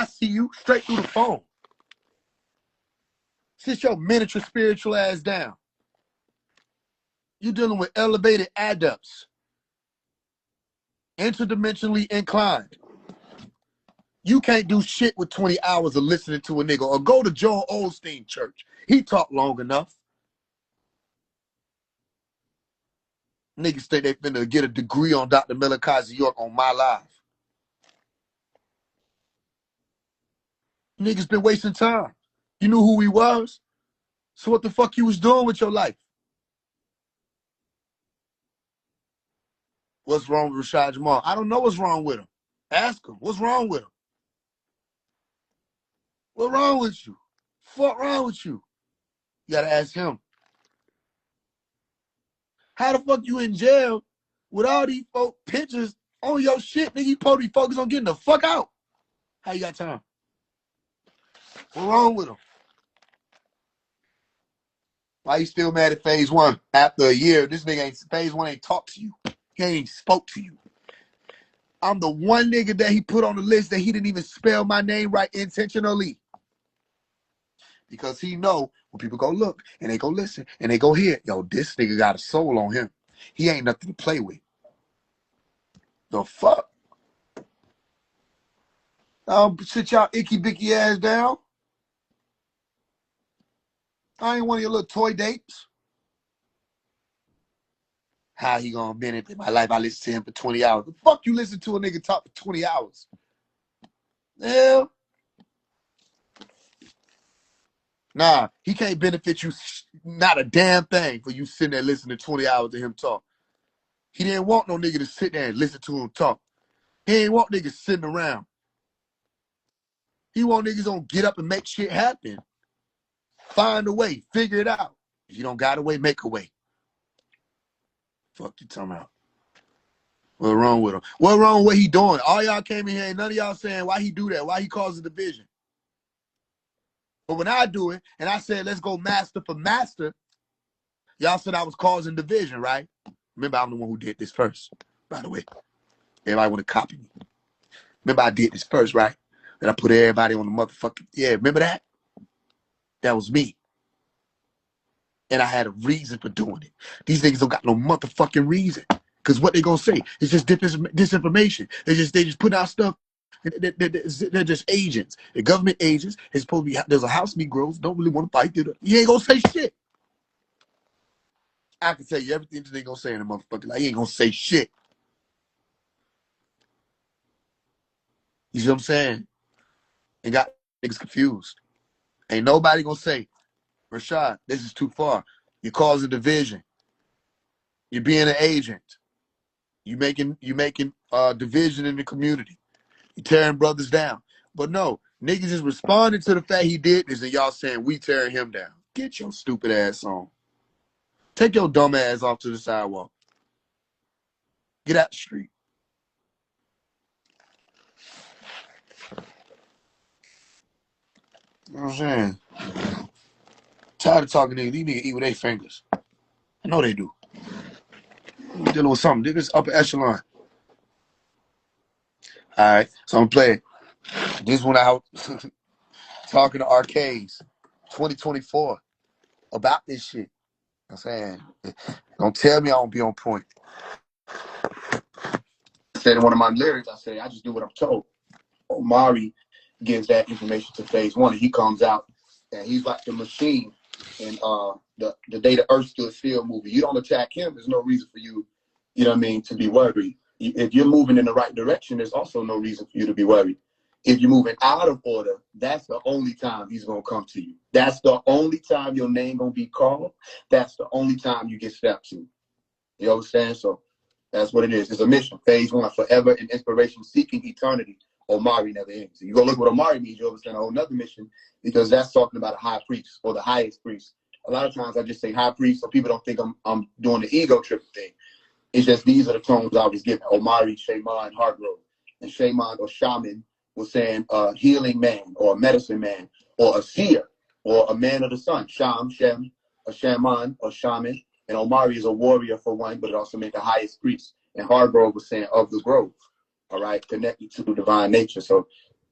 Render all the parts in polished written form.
I see you straight through the phone. Sit your miniature spiritual ass down. You're dealing with elevated adepts. Interdimensionally inclined. You can't do shit with 20 hours of listening to a nigga or go to Joel Osteen church. He talked long enough. Niggas think they finna get a degree on Dr. Malachi York on my life. Niggas been wasting time. You knew who he was? So what the fuck you was doing with your life? What's wrong with RASHAD Jamal? I don't know what's wrong with him. Ask him. What's wrong with him? What's wrong with you? Fuck wrong with you? You gotta ask him. How the fuck you in jail with all these folk pictures on your shit, nigga? You supposed to be focused on getting the fuck out. How you got time? What's wrong with him? Why you still mad at phase one? After a year, this nigga ain't, phase one ain't talked to you. He ain't spoke to you. I'm the one nigga that he put on the list that he didn't even spell my name right intentionally. Because he know when people go look and they go listen and they go hear, yo, this nigga got a soul on him. He ain't nothing to play with. The fuck? Sit y'all icky bicky ass down. I ain't one of your little toy dates. How he gonna benefit my life? I listen to him for 20 hours. The fuck you listen to a nigga talk for 20 hours? Yeah. Nah, he can't benefit you not a damn thing for you sitting there listening to 20 hours of him talk. He didn't want no nigga to sit there and listen to him talk. He ain't want niggas sitting around. He want niggas gonna get up and make shit happen. Find a way, figure it out. If you don't got a way, make a way. Fuck you talking about? What's wrong with him? What wrong with what he doing? All y'all came in here and none of y'all saying why he do that, why he causes division. But when I do it and I said let's go master for master, y'all said I was causing division, right? Remember, I'm the one who did this first, by the way. Everybody want to copy me. Remember, I did this first, right? Then I put everybody on the motherfucking, yeah, remember that? That was me. And I had a reason for doing it. These niggas don't got no motherfucking reason. Because what they gonna say is just disinformation. They just put out stuff. They're just agents. They're government agents. It's supposed to be, there's a house Negroes don't really want to fight. You ain't gonna say shit. I can tell you everything they gonna say in the motherfucking life. He ain't gonna say shit. You see what I'm saying? And got niggas confused. Ain't nobody gonna say, RASHAD, this is too far. You're causing division. You're being an agent. You making division in the community. You tearing brothers down. But no, niggas is responding to the fact he did this and y'all saying we tearing him down. Get your stupid ass on. Take your dumb ass off to the sidewalk. Get out the street. You know what I'm saying? Tired of talking to niggas. These niggas eat with their fingers. I know they do. I'm dealing with something. Niggas upper echelon. All right, so I'm playing. This one out talking to arcades 2024 about this shit. I'm saying, don't tell me I won't be on point. I said in one of my lyrics, I say, I just do what I'm told. Omari gives that information to phase one, and he comes out, and he's like the machine in the Day the Earth Stood Still movie. You don't attack him, there's no reason for you, you know what I mean, to be worried. If you're moving in the right direction, there's also no reason for you to be worried. If you're moving out of order, that's the only time he's going to come to you. That's the only time your name going to be called. That's the only time you get stepped to. You understand? So that's what it is. It's a mission. Phase one, forever in inspiration, seeking eternity. Omari never ends. You go look what Omari means, you understand a whole nother mission, because that's talking about a high priest or the highest priest. A lot of times I just say high priest so people don't think I'm doing the ego trip thing. It's just these are the tones I was given. Omari, Shaman, Hargrove. And Shaman or Shaman was saying a healing man or a medicine man or a seer or a man of the sun. Sham, Shem, a shaman or shaman. And Omari is a warrior for one, but it also meant the highest priest. And Hargrove was saying of the grove, all right, connected to divine nature. So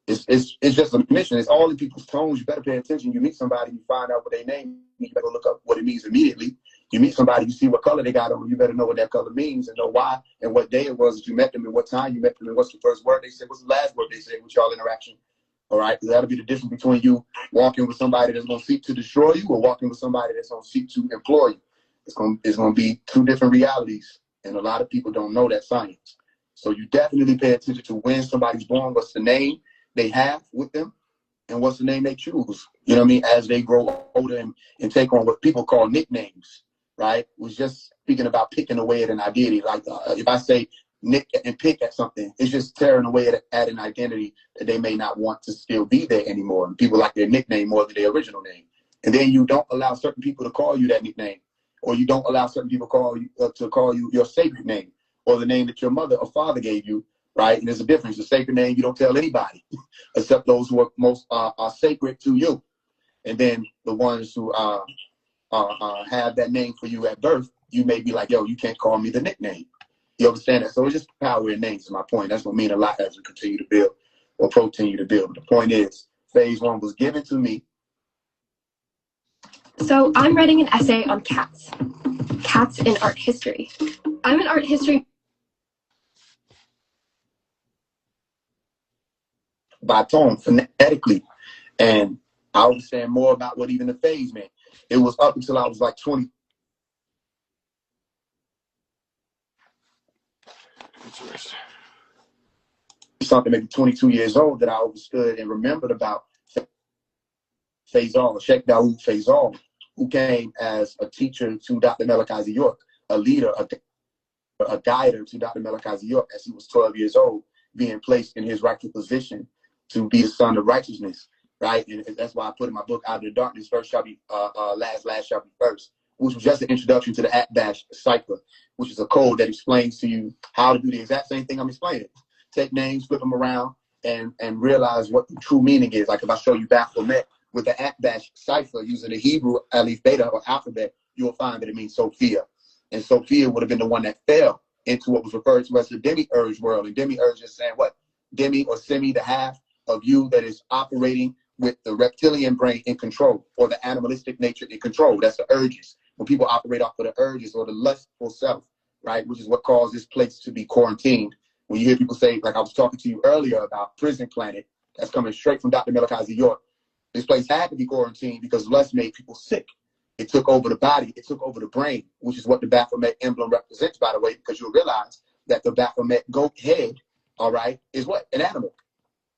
It's just a mission. It's all in people's tones. You better pay attention. You meet somebody, you find out what they name. You better look up what it means immediately. You meet somebody, you see what color they got on. You better know what that color means and know why and what day it was that you met them and what time you met them and what's the first word they said, what's the last word they said with y'all interaction. All right, that'll be the difference between you walking with somebody that's going to seek to destroy you or walking with somebody that's going to seek to employ you. It's going to be two different realities, and a lot of people don't know that science. So you definitely pay attention to when somebody's born, what's the name they have with them, and what's the name they choose. You know what I mean? As they grow older and take on what people call nicknames, right? Was just speaking about picking away at an identity. Like if I say nick and pick at something, it's just tearing away at an identity that they may not want to still be there anymore. And people like their nickname more than their original name. And then you don't allow certain people to call you that nickname, or you don't allow certain people to call you your sacred name, or the name that your mother or father gave you, right? And there's a difference. The sacred name you don't tell anybody, except those who are most are sacred to you. And then the ones who have that name for you at birth, you may be like, yo, you can't call me the nickname. You understand that? So it's just power in names is my point. That's what mean a lot as we continue to build or continue to build. The point is, phase one was given to me. So I'm writing an essay on cats. Cats in art history. I'm an art history by tone, phonetically. And I understand more about what even the phase meant. It was up until I was like 20. Something maybe 22 years old that I understood and remembered about Faisal, Sheikh Dawood Faisal, who came as a teacher to Dr. Malachi York, a leader, a guider to Dr. Malachi York as he was 12 years old, being placed in his rightful position to be the son of righteousness, right? And that's why I put in my book, Out of the Darkness, First Shall Be Last, Last Shall Be First, which was just an introduction to the Atbash cipher, which is a code that explains to you how to do the exact same thing I'm explaining. Take names, flip them around, and realize what the true meaning is. Like if I show you Baphomet with the Atbash cipher using the Hebrew Aleph Beta or alphabet, you'll find that it means Sophia. And Sophia would have been the one that fell into what was referred to as the demiurge world. And demiurge is saying what? Demi or semi, the half of you that is operating with the reptilian brain in control, or the animalistic nature in control. That's the urges. When people operate off of the urges or the lustful self, right? Which is what caused this place to be quarantined. When you hear people say, like I was talking to you earlier about Prison Planet, that's coming straight from Dr. Malachi York. This place had to be quarantined because lust made people sick. It took over the body. It took over the brain, which is what the Baphomet emblem represents, by the way, because you'll realize that the Baphomet goat head, all right, is what? An animal.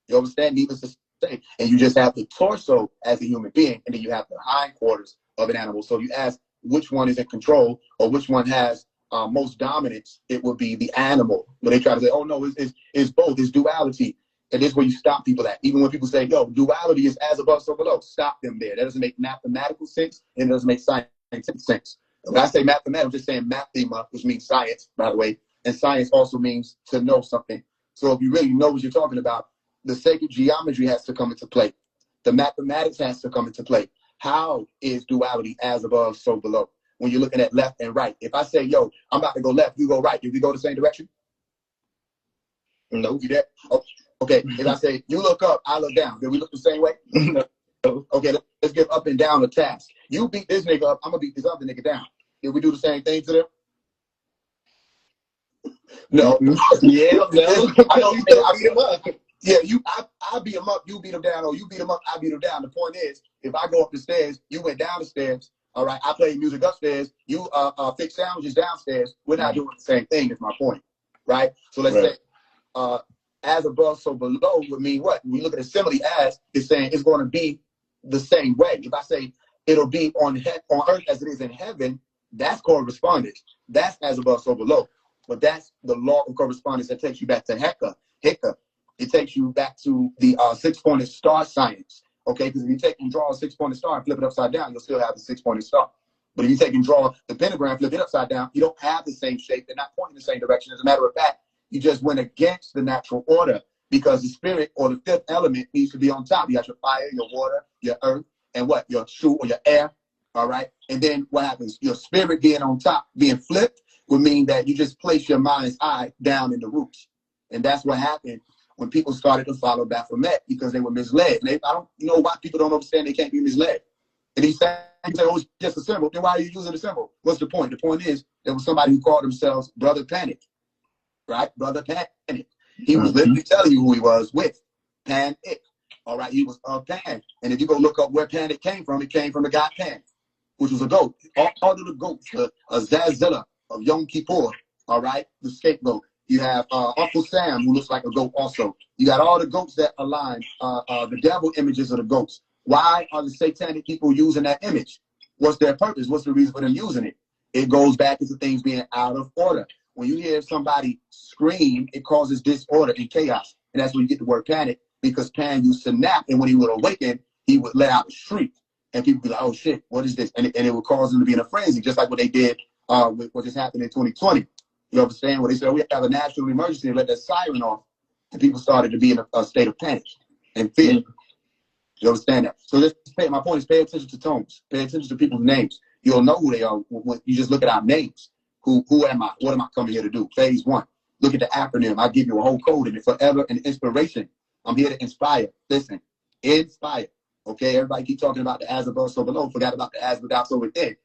You understand? Needless to say. And you just have the torso as a human being, and then you have the hindquarters of an animal. So you ask which one is in control or which one has most dominance, it would be the animal. But they try to say, oh, no, it's both. It's duality. And this is where you stop people at. Even when people say, yo, duality is as above, so below. Stop them there. That doesn't make mathematical sense, and it doesn't make scientific sense. When I say mathematical, I'm just saying mathema, which means science, by the way. And science also means to know something. So if you really know what you're talking about, the sacred geometry has to come into play. The mathematics has to come into play. How is duality as above, so below? When you're looking at left and right. If I say, yo, I'm about to go left, you go right. Did we go the same direction? No, you did. Oh, okay, if I say, you look up, I look down. Did we look the same way? No. Okay, let's give up and down a task. You beat this nigga up, I'm going to beat this other nigga down. Did we do the same thing to them? No. Yeah, no. I know you said I beat him up. Yeah, I beat him up, you beat him down, or you beat him up, I beat him down. The point is, if I go up the stairs, you went down the stairs, all right, I play music upstairs, you fix sandwiches downstairs, we're not doing the same thing, is my point, right? So let's say, as above, so below would mean what? We look at a simile as, it's saying it's going to be the same way. If I say it'll be on earth as it is in heaven, that's correspondence. That's as above, so below. But that's the law of correspondence that takes you back to Heka. It takes you back to the six-pointed star science. Okay, because if you take and draw a six-pointed star and flip it upside down, you'll still have the six-pointed star. But if you take and draw the pentagram, flip it upside down, you don't have the same shape. They're not pointing the same direction. As a matter of fact, you just went against the natural order because the spirit or the fifth element needs to be on top. You got your fire, your water, your earth, and what? Your shu or your air. All right. And then what happens? Your spirit being on top, being flipped, would mean that you just place your mind's eye down in the roots. And that's what happened when people started to follow Baphomet because they were misled. And I don't know why people don't understand they can't be misled. And he said, oh, it's just a symbol. Then why are you using the symbol? What's the point? The point is there was somebody who called themselves Brother Panic, right? Brother Panic. He was literally telling you who he was with. Panic. All right, he was of Pan. And if you go look up where Panic came from, it came from the god Pan, which was a goat. All of the goats, Zazilla of Yom Kippur, all right, the scapegoat. You have Uncle Sam, who looks like a goat also. You got all the goats that align, the devil images of the goats. Why are the satanic people using that image? What's their purpose? What's the reason for them using it? It goes back into things being out of order. When you hear somebody scream, it causes disorder and chaos. And that's where you get the word panic, because Pan used to nap, and when he would awaken, he would let out a shriek. And people be like, oh shit, what is this? And it would cause them to be in a frenzy, just like what they did with what just happened in 2020. You understand? Where they said, oh, we have a national emergency and let that siren off. And people started to be in a state of panic and fear. You understand that? So my point is pay attention to tones. Pay attention to people's names. You'll know who they are when you just look at our names. Who am I? What am I coming here to do? Phase 1. Look at the acronym. I'll give you a whole code in it. Forever and inspiration. I'm here to inspire. Listen, inspire. Okay, everybody keep talking about the as above, so below. Forgot about the as without, so within.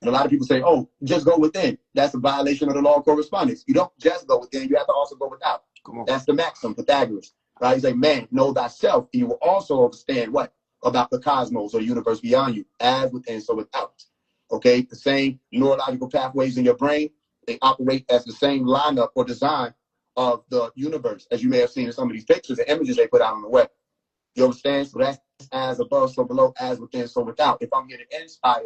And a lot of people say, oh, just go within. That's a violation of the law of correspondence. You don't just go within. You have to also go without. Come on. That's the maxim, Pythagoras. Right? He's like, man, know thyself. And you will also understand what? About the cosmos or universe beyond you. As within, so without. Okay? The same neurological pathways in your brain, they operate as the same lineup or design of the universe, as you may have seen in some of these pictures and images they put out on the web. You understand? So that's as above, so below, as within, so without. If I'm here to inspire,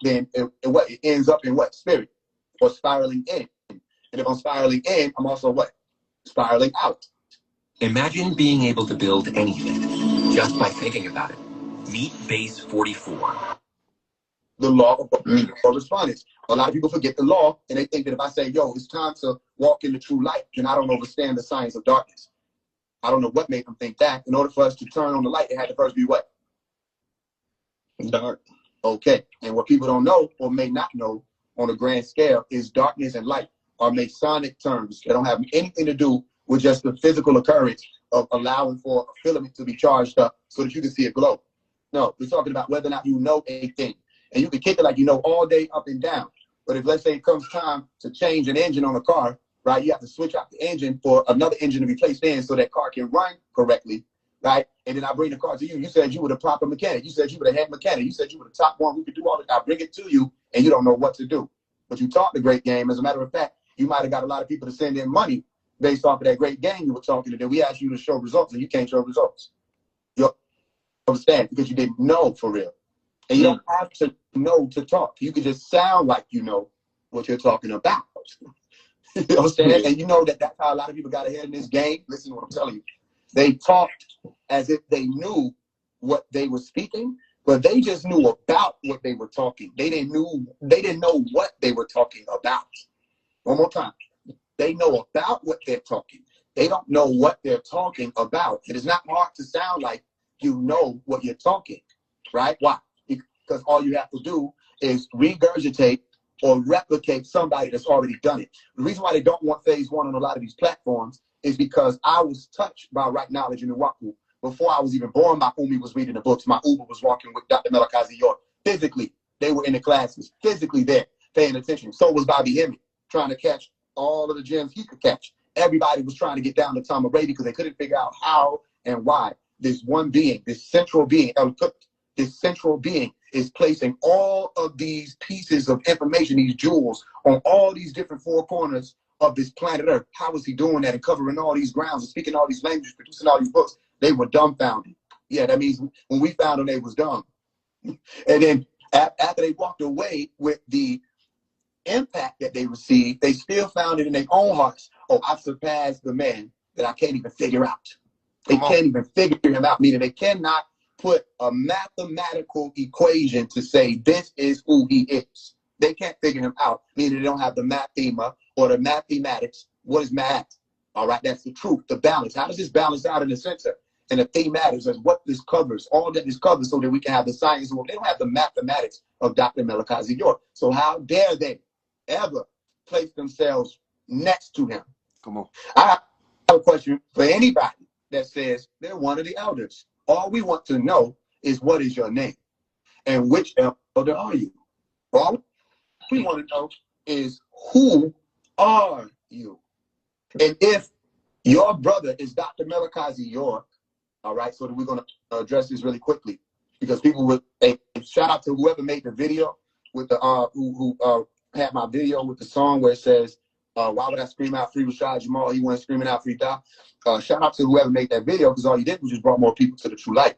then it ends up in what? Spirit, or spiraling in. And if I'm spiraling in, I'm also what? Spiraling out. Imagine being able to build anything just by thinking about it. Meet Base 44. The law of correspondence. A lot of people forget the law, and they think that if I say, yo, it's time to walk in the true light, then I don't understand the science of darkness. I don't know what made them think that. In order for us to turn on the light, it had to first be what? Dark. Okay. And what people don't know or may not know on a grand scale is darkness and light are Masonic terms. They don't have anything to do with just the physical occurrence of allowing for a filament to be charged up so that you can see it glow. No, we're talking about whether or not you know a thing. And you can kick it like you know all day up and down. But if, let's say, it comes time to change an engine on a car, right, you have to switch out the engine for another engine to be placed in so that car can run correctly, right? And then I bring the car to you. You said you were the proper mechanic. You said you were the head mechanic. You said you were the top one who could do all of that. I bring it to you, and you don't know what to do. But you taught the great game. As a matter of fact, you might have got a lot of people to send in money based off of that great game you were talking to them. We asked you to show results, and you can't show results. You understand? Because you didn't know for real. And you don't have to know to talk. You can just sound like you know what you're talking about. You know what I'm saying? And you know that that's how a lot of people got ahead in this game. Listen to what I'm telling you. They talked as if they knew what they were speaking, but they just knew about what they were talking. They didn't know what they were talking about. One more time. They know about what they're talking. They don't know what they're talking about. It is not hard to sound like you know what you're talking, right? Why? Because all you have to do is regurgitate or replicate somebody that's already done it. The reason why they don't want phase 1 on a lot of these platforms is because I was touched by right knowledge in Nuwapu. Before I was even born, my Umi was reading the books. My Uber was walking with Dr. Melakazi York. Physically, they were in the classes. Physically there, paying attention. So was Bobby Hemming, trying to catch all of the gems he could catch. Everybody was trying to get down to Tom Brady because they couldn't figure out how and why this one being, this central being, this central being is placing all of these pieces of information, these jewels, on all these different four corners of this planet Earth. How is he doing that and covering all these grounds and speaking all these languages, producing all these books? They were dumbfounded. Yeah, that means when we found them, they was dumb. And then after they walked away with the impact that they received, they still found it in their own hearts. Oh, I've surpassed the man that I can't even figure out. They can't even figure him out, meaning they cannot put a mathematical equation to say this is who he is. They can't figure him out, meaning they don't have the mathema or the mathematics. What is math? All right, that's the truth, the balance. How does this balance out in the center? And the thing matters is what this covers, all that this covers, so that we can have the science. Well, they don't have the mathematics of Dr. Melakazi York. So how dare they ever place themselves next to him? Come on. I have a question for anybody that says they're one of the elders. All we want to know is what is your name and which elder are you? All we want to know is who are you? And if your brother is Dr. Malachi York, all right, so we're going to address this really quickly because people would, shout out to whoever made the video with the, who had my video with the song where it says, why would I scream out free RASHAD Jamal? He wasn't screaming out free Doc. Shout out to whoever made that video because all you did was just brought more people to the true light.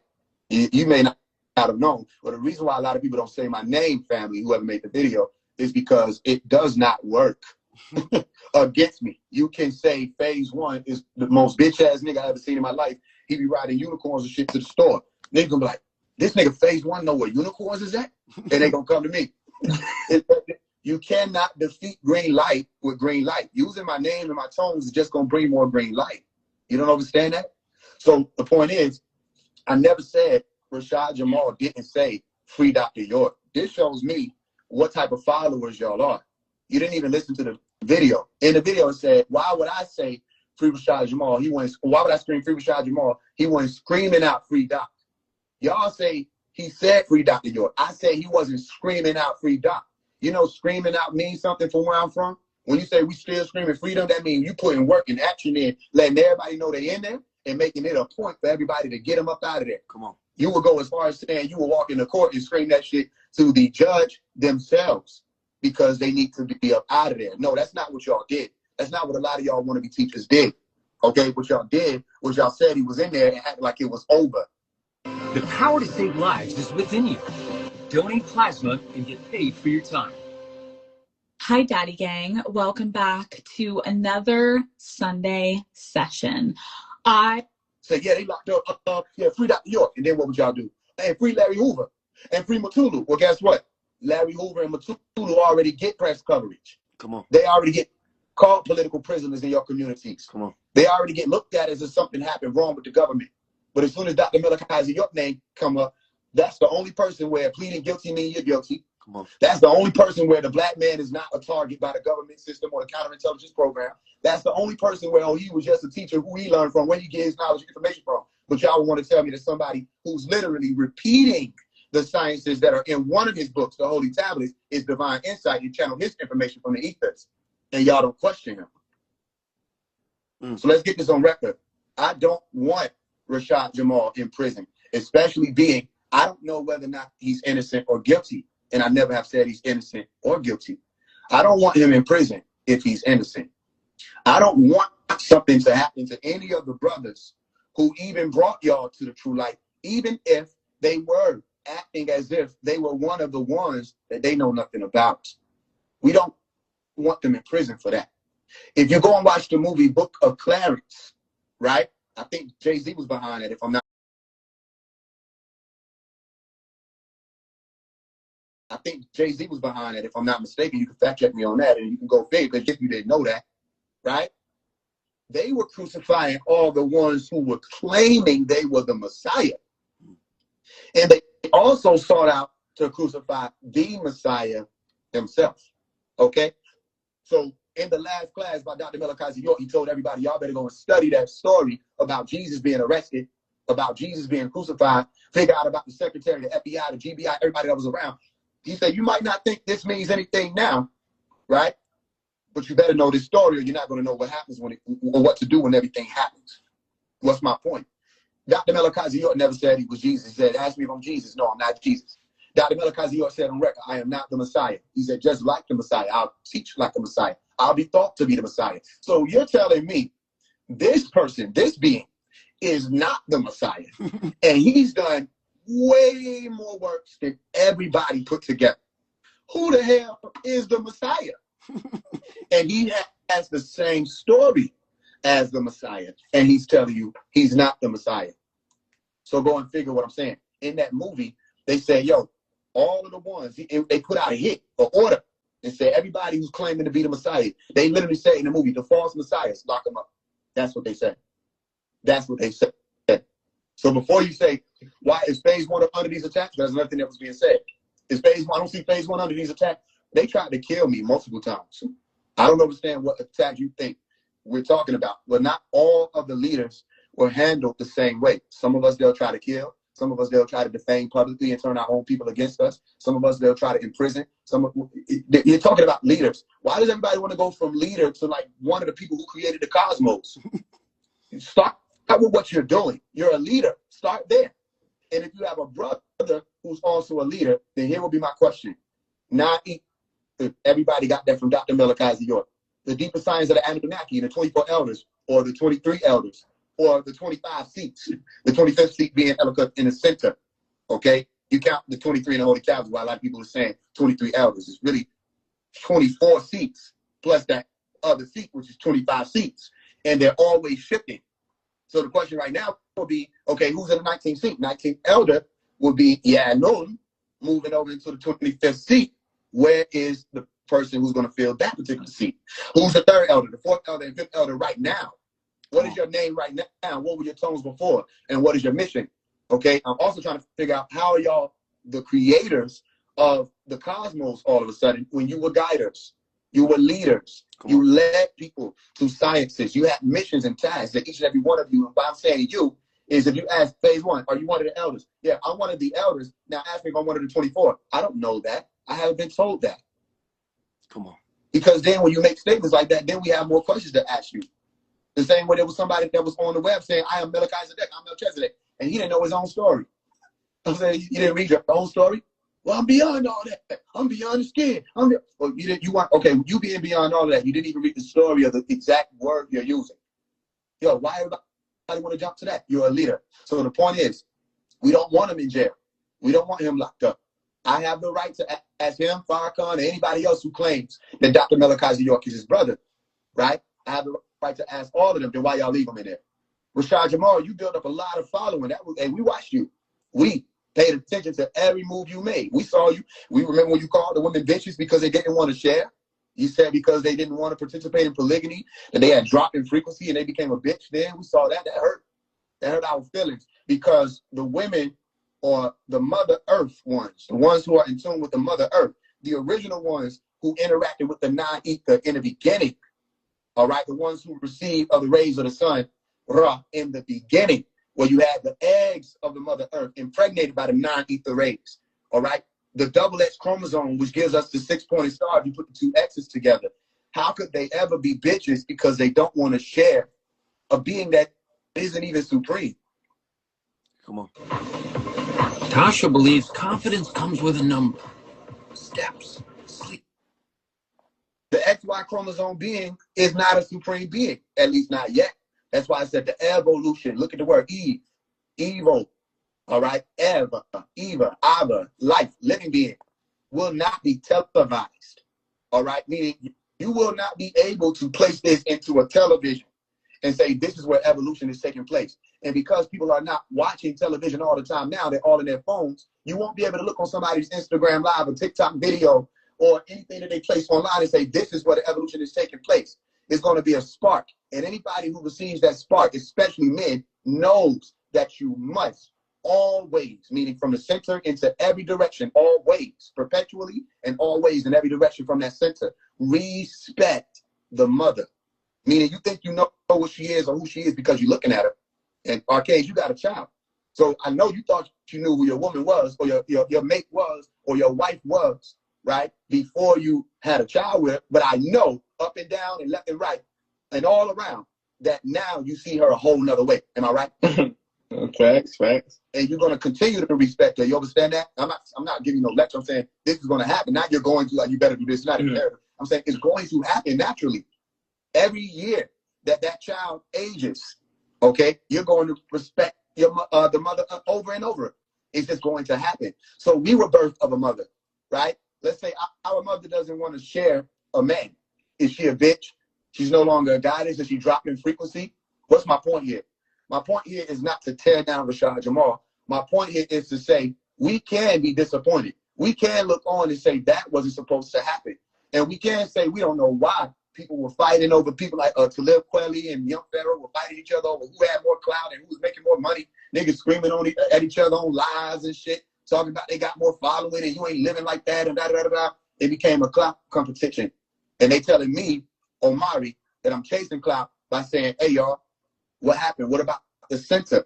You may not have known, but the reason why a lot of people don't say my name, family, whoever made the video, is because it does not work against me. You can say phase one is the most bitch ass nigga I ever seen in my life. He be riding unicorns and shit to the store. Niggas gonna be like, this nigga phase one know where unicorns is at? And they gonna come to me. You cannot defeat green light with green light. Using my name and my tones is just gonna bring more green light. You don't understand that? So the point is, I never said RASHAD Jamal didn't say free Dr. York. This shows me what type of followers y'all are. You didn't even listen to the video. In the video it said, why would I say free RASHAD Jamal? Why would I scream free RASHAD Jamal? He wasn't screaming out free Doc. Y'all say he said free Dr. York. I say he wasn't screaming out free Doc. You know, screaming out means something from where I'm from. When you say we still screaming freedom, that means you putting work and action in, letting everybody know they in there and making it a point for everybody to get them up out of there. Come on. You would go as far as saying you will walk in the court and scream that shit to the judge themselves because they need to be up out of there. No, that's not what y'all did. That's not what a lot of y'all want to be teachers did. Okay, what y'all did was y'all said he was in there and acted like it was over. The power to save lives is within you. Donate plasma and get paid for your time. Hi, Daddy Gang. Welcome back to another Sunday session. I said, yeah, they locked up, yeah, free Dr. York. And then what would y'all do? And free Larry Hoover and free Matulu. Well, guess what? Larry Hoover and Matulu already get press coverage. Come on. They already get called political prisoners in your communities. Come on. They already get looked at as if something happened wrong with the government. But as soon as Dr. Malachi York name come up, that's the only person where pleading guilty means you're guilty. Come on. That's the only person where the black man is not a target by the government system or the counterintelligence program. That's the only person where, oh, he was just a teacher, who he learned from, where he gets his knowledge and information from. But y'all want to tell me that somebody who's literally repeating the sciences that are in one of his books, the Holy Tablets, is divine insight. You channel his information from the ethers, and y'all don't question him. So let's get this on record. I don't want RASHAD Jamal in prison, especially being, I don't know whether or not he's innocent or guilty. And I never have said he's innocent or guilty. I don't want him in prison if he's innocent. I don't want something to happen to any of the brothers who even brought y'all to the true light, even if they were acting as if they were one of the ones that they know nothing about. We don't want them in prison for that. If you go and watch the movie Book of Clarence, right? I think Jay-Z was behind it, if I'm not. I think Jay-Z was behind it, if I'm not mistaken. You can fact check me on that, and you can go figure, because if you didn't know that, right? They were crucifying all the ones who were claiming they were the Messiah. And they also sought out to crucify the Messiah himself, okay? So in the last class by Dr. Malachi York, he told everybody, y'all better go and study that story about Jesus being arrested, about Jesus being crucified, figure out about the secretary, the FBI, the GBI, everybody that was around. He said, you might not think this means anything now, right? But you better know this story or you're not going to know what happens when or what to do when everything happens. What's my point? Dr. Malachi York never said he was Jesus. He said, ask me if I'm Jesus. No, I'm not Jesus. Dr. Malachi York said on record, I am not the Messiah. He said, just like the Messiah, I'll teach like the Messiah. I'll be thought to be the Messiah. So you're telling me this person, this being, is not the Messiah. And he's done way more works than everybody put together. Who the hell is the Messiah? And he has the same story as the Messiah. And he's telling you he's not the Messiah. So go and figure what I'm saying. In that movie, they say, yo, all of the ones, they put out a hit, an order, and say everybody who's claiming to be the Messiah, they literally say in the movie, the false messiahs, lock them up. That's what they said. That's what they said. So before you say, why is phase one under these attacks? There's nothing that was being said. Is phase one, I don't see phase one under these attacks. They tried to kill me multiple times. I don't understand what attack you think we're talking about. But not all of the leaders were handled the same way. Some of us they'll try to kill. Some of us they'll try to defame publicly and turn our own people against us. Some of us they'll try to imprison. You're talking about leaders. Why does everybody want to go from leader to like one of the people who created the cosmos? Start with what you're doing. You're a leader. Start there. And if you have a brother who's also a leader, then here will be my question. Now, if everybody got that from Dr. Malachi York, the deeper science of the Anunnaki, the 24 elders, or the 23 elders, or the 25 seats, the 25th seat being Ellicott in the center, okay? You count the 23 in the Holy Tablets, while a lot of people are saying 23 elders. It's really 24 seats, plus that other seat, which is 25 seats. And they're always shifting. So the question right now will be, okay, who's in the 19th seat? 19th elder will be Yanun, moving over into the 25th seat. Where is the person who's going to fill that particular seat? Who's the third elder, the fourth elder, and fifth elder right now? What is your name right now? What were your tones before? And what is your mission? Okay, I'm also trying to figure out how are y'all the creators of the cosmos all of a sudden when you were guiders, you were leaders, you led people to sciences, you had missions and tasks that each and every one of you, and what I'm saying to you is if you ask phase one, are you one of the elders? Yeah, I'm one of the elders. Now ask me if I'm one of the 24. I don't know that. I haven't been told that. Come on. Because then when you make statements like that, then we have more questions to ask you. The same way there was somebody that was on the web saying, I am Melchizedek, I'm Melchizedek. And he didn't know his own story. I'm saying, you didn't read your own story? Well, I'm beyond all that. I'm beyond the skin. Well, you didn't, okay, you being beyond all of that, you didn't even read the story of the exact word you're using. Yo, why everybody want to jump to that? You're a leader. So the point is, we don't want him in jail. We don't want him locked up. I have the right to ask him, Farrakhan, or anybody else who claims that Dr. Malachi York is his brother, right? I have the right to ask all of them, then why y'all leave them in there? RASHAD Jamal, you built up a lot of following. And we watched you. We paid attention to every move you made. We saw you. We remember when you called the women bitches because they didn't want to share. You said because they didn't want to participate in polygamy, that they had dropped in frequency and they became a bitch. Then we saw that. That hurt. That hurt our feelings because the women or the Mother Earth ones, the ones who are in tune with the Mother Earth, the original ones who interacted with the non-ether in the beginning, all right, the ones who received of the rays of the sun, Ra, in the beginning, where you had the eggs of the Mother Earth impregnated by the non-ether rays, all right? The double X chromosome, which gives us the 6-pointed star, if you put the two X's together. How could they ever be bitches because they don't want to share a being that isn't even supreme? Come on. Tasha believes confidence comes with a number. Steps. Sleep. The XY chromosome being is not a supreme being, at least not yet. That's why I said the evolution. Look at the word Eve, evil, all right? Eva, Ava, life, living being will not be televised, all right? Meaning you will not be able to place this into a television and say this is where evolution is taking place. And because people are not watching television all the time now, they're all in their phones, you won't be able to look on somebody's Instagram live or TikTok video or anything that they place online and say this is where the evolution is taking place. It's going to be a spark. And anybody who receives that spark, especially men, knows that you must always, meaning from the center into every direction, always, perpetually and always in every direction from that center, respect the mother. Meaning you think you know what she is or who she is because you're looking at her. And Arcade, you got a child. So I know you thought you knew who your woman was or your mate was or your wife was, right, before you had a child with her. But I know up and down and left and right and all around that now you see her a whole nother way. Am I right? Facts. And you're going to continue to respect her. You understand that? I'm not giving you no lecture. I'm saying this is going to happen. Not you're going to, like, you better do this. Not imperative. I'm saying it's going to happen naturally. Every year that child ages, okay, you're going to respect the mother over and over. It's just going to happen. So we were birthed of a mother, right? Let's say our mother doesn't want to share a man. Is she a bitch? She's no longer a goddess. Is she dropped in frequency? What's my point here? My point here is not to tear down RASHAD Jamal. My point here is to say we can be disappointed. We can look on and say that wasn't supposed to happen. And we can say we don't know why people were fighting over people like Talib Kweli and Young Pharaoh were fighting each other over who had more clout and who was making more money. Niggas screaming at each other on lies and shit, talking about they got more following and you ain't living like that and da-da-da-da-da. It became a clout competition. And they telling me, Omari, that I'm chasing clout by saying, hey, y'all, what happened? What about the center?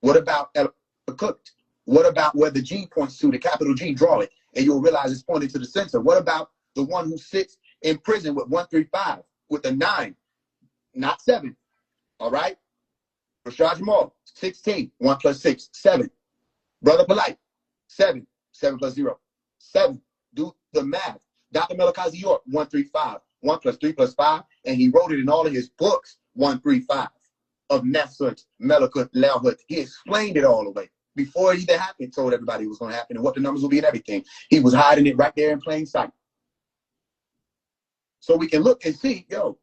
What about cooked? What about where the G points to, the capital G, draw it, and you'll realize it's pointing to the center. What about the one who sits in prison with 135, with the 9, not 7, all right? RASHAD JAMAL, 16, 1 plus 6, 7. Brother Polite, 7, 7 plus 0, 7. Do the math. Dr. Melakazi York, 135, 1 plus 3 plus 5, and he wrote it in all of his books, 135, of Nefsut, Melakut, Lelhut. He explained it all the way. Before it even happened, told everybody it was going to happen and what the numbers will be and everything. He was hiding it right there in plain sight. So we can look and see, yo,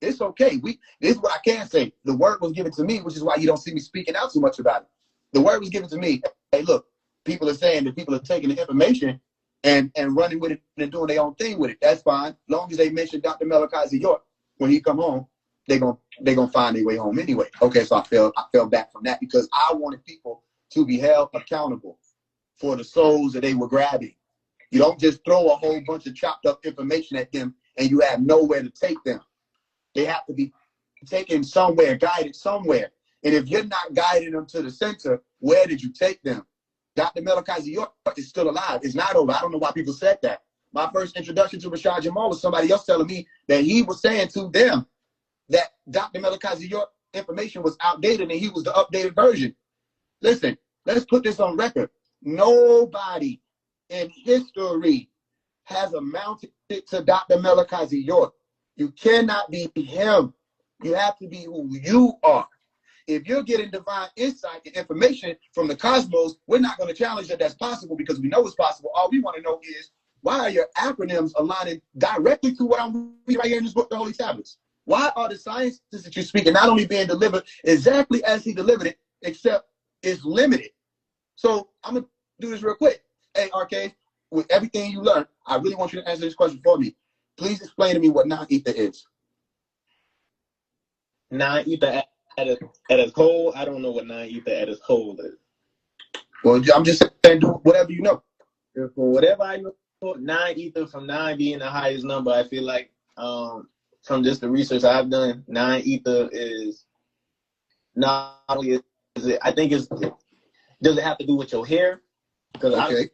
it's okay. This is what I can say. The word was given to me, which is why you don't see me speaking out too much about it. The word was given to me. Hey, look, people are saying that people are taking the information and running with it and doing their own thing with it. That's fine. As long as they mention Dr. Melakazi York, when he come home, they're gonna find their way home anyway. Okay, so I fell back from that because I wanted people to be held accountable for the souls that they were grabbing. You don't just throw a whole bunch of chopped up information at them and you have nowhere to take them. They have to be taken somewhere, guided somewhere. And if you're not guiding them to the center, where did you take them? Dr. Melakazi York is still alive. It's not over. I don't know why people said that. My first introduction to RASHAD Jamal was somebody else telling me that he was saying to them that Dr. Melakazi York information was outdated and he was the updated version. Listen, let's put this on record. Nobody in history has amounted to Dr. Melakazi York. You cannot be him. You have to be who you are. If you're getting divine insight and information from the cosmos, we're not going to challenge that that's possible because we know it's possible. All we want to know is, why are your acronyms aligning directly to what I'm reading right here in this book, The Holy Tablets? Why are the sciences that you're speaking not only being delivered exactly as he delivered it, except it's limited? So I'm going to do this real quick. Hey, RK, with everything you learned, I really want you to answer this question for me. Please explain to me what non-ether is. Non-ether at its whole, I don't know what non-ether at its whole is. Well, I'm just saying, do whatever you know. For whatever I know, non-ether, from 9 being the highest number, I feel like from just the research I've done, non-ether is not only is it, I think it's, does it have to do with your hair? Because okay.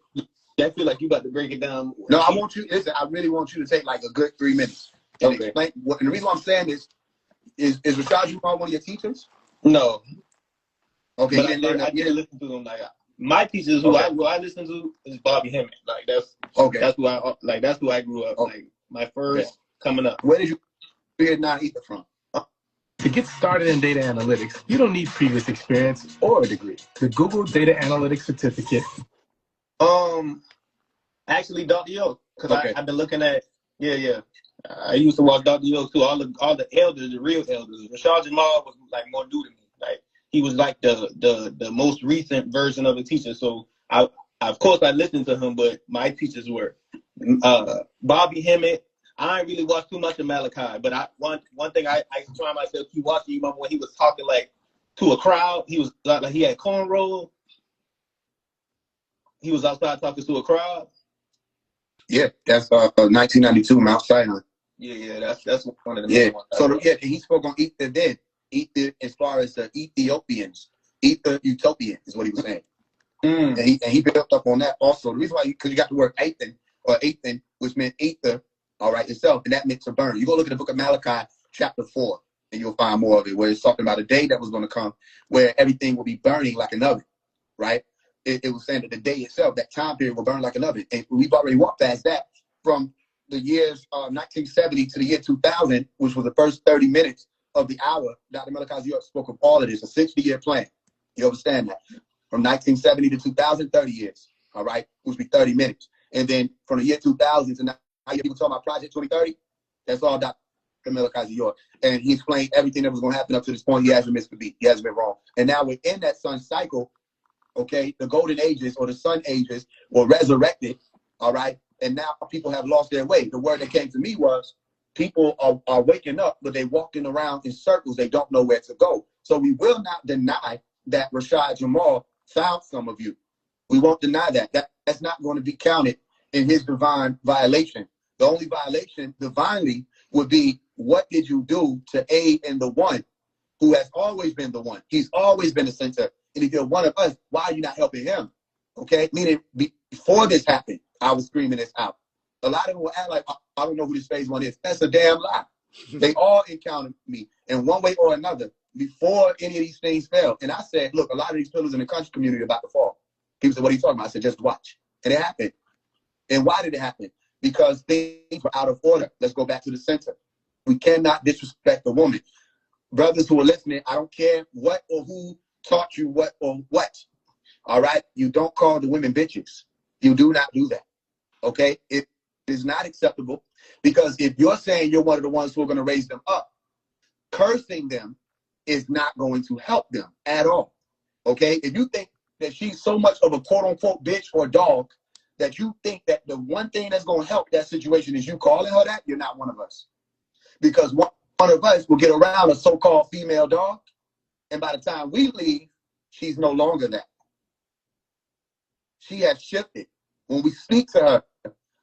I feel like you got to break it down. No, I want you, listen, I really want you to take like a good 3 minutes and explain what, and the reason why I'm saying this is RASHAD Jamal one of your teachers? No. Okay, but I didn't listen to them. Like, my teachers who I listen to is Bobby Hemmett. Like that's who I grew up. Like my first coming up. Where did you hear non-ether from? To get started in data analytics, you don't need previous experience or a degree. The Google Data Analytics Certificate. Actually, Dr. Yoke, because I've been looking at I used to watch Dr. Yoke too. All the elders, the real elders. RASHAD Jamal was like more new to me. Like he was like the most recent version of a teacher. So of course I listened to him, but my teachers were Bobby Hemmett. I ain't really watched too much of Malachi, but one thing I try myself keep watching. You remember when he was talking like to a crowd? He was like he had cornrows. He was outside talking to a crowd. Yeah, that's 1992 Mount Sinai. Yeah, that's one of the main ones. So he spoke on ether then. Ether as far as the Ethiopians. Ether utopian is what he was saying. And he built up on that also. The reason why, because you got the word Athan or Athan, which meant ether, all right, itself, and that meant to burn. You go look at the book of Malachi, chapter 4, and you'll find more of it, where it's talking about a day that was going to come where everything will be burning like an oven, right? It was saying that the day itself, that time period, will burn like an oven. And we've already walked past that from the years 1970 to the year 2000, which was the first 30 minutes of the hour. Dr. Melakazi York spoke of all of this, a 60-year plan. You understand that? From 1970 to 2000, 30 years, all right, which would be 30 minutes. And then from the year 2000 to now, people talking about Project 2030, that's all Dr. Melakazi York. And he explained everything that was going to happen up to this point. He hasn't missed a beat. He hasn't been wrong. And now within that sun cycle, okay, the golden ages or the sun ages were resurrected, all right? And now people have lost their way. The word that came to me was people are waking up, but they're walking around in circles. They don't know where to go. So we will not deny that RASHAD Jamal found some of you. We won't deny that. That's not going to be counted in his divine violation. The only violation divinely would be, what did you do to aid in the one who has always been the one. He's always been the center. And if you're one of us, why are you not helping him? Okay? Meaning, before this happened, I was screaming this out. A lot of them will act like, I don't know who this phase one is. That's a damn lie. They all encountered me in one way or another before any of these things fell. And I said, look, a lot of these pillars in the country community are about to fall. People said, what are you talking about? I said, just watch. And it happened. And why did it happen? Because things were out of order. Let's go back to the center. We cannot disrespect the woman. Brothers who are listening, I don't care what or who taught you what or what. All right? You don't call the women bitches. You do not do that. Okay? It is not acceptable, because if you're saying you're one of the ones who are going to raise them up, cursing them is not going to help them at all. Okay? If you think that she's so much of a quote-unquote bitch or dog that you think that the one thing that's going to help that situation is you calling her that, you're not one of us. Because one of us will get around a so-called female dog, and by the time we leave, she's no longer that. She has shifted. When we speak to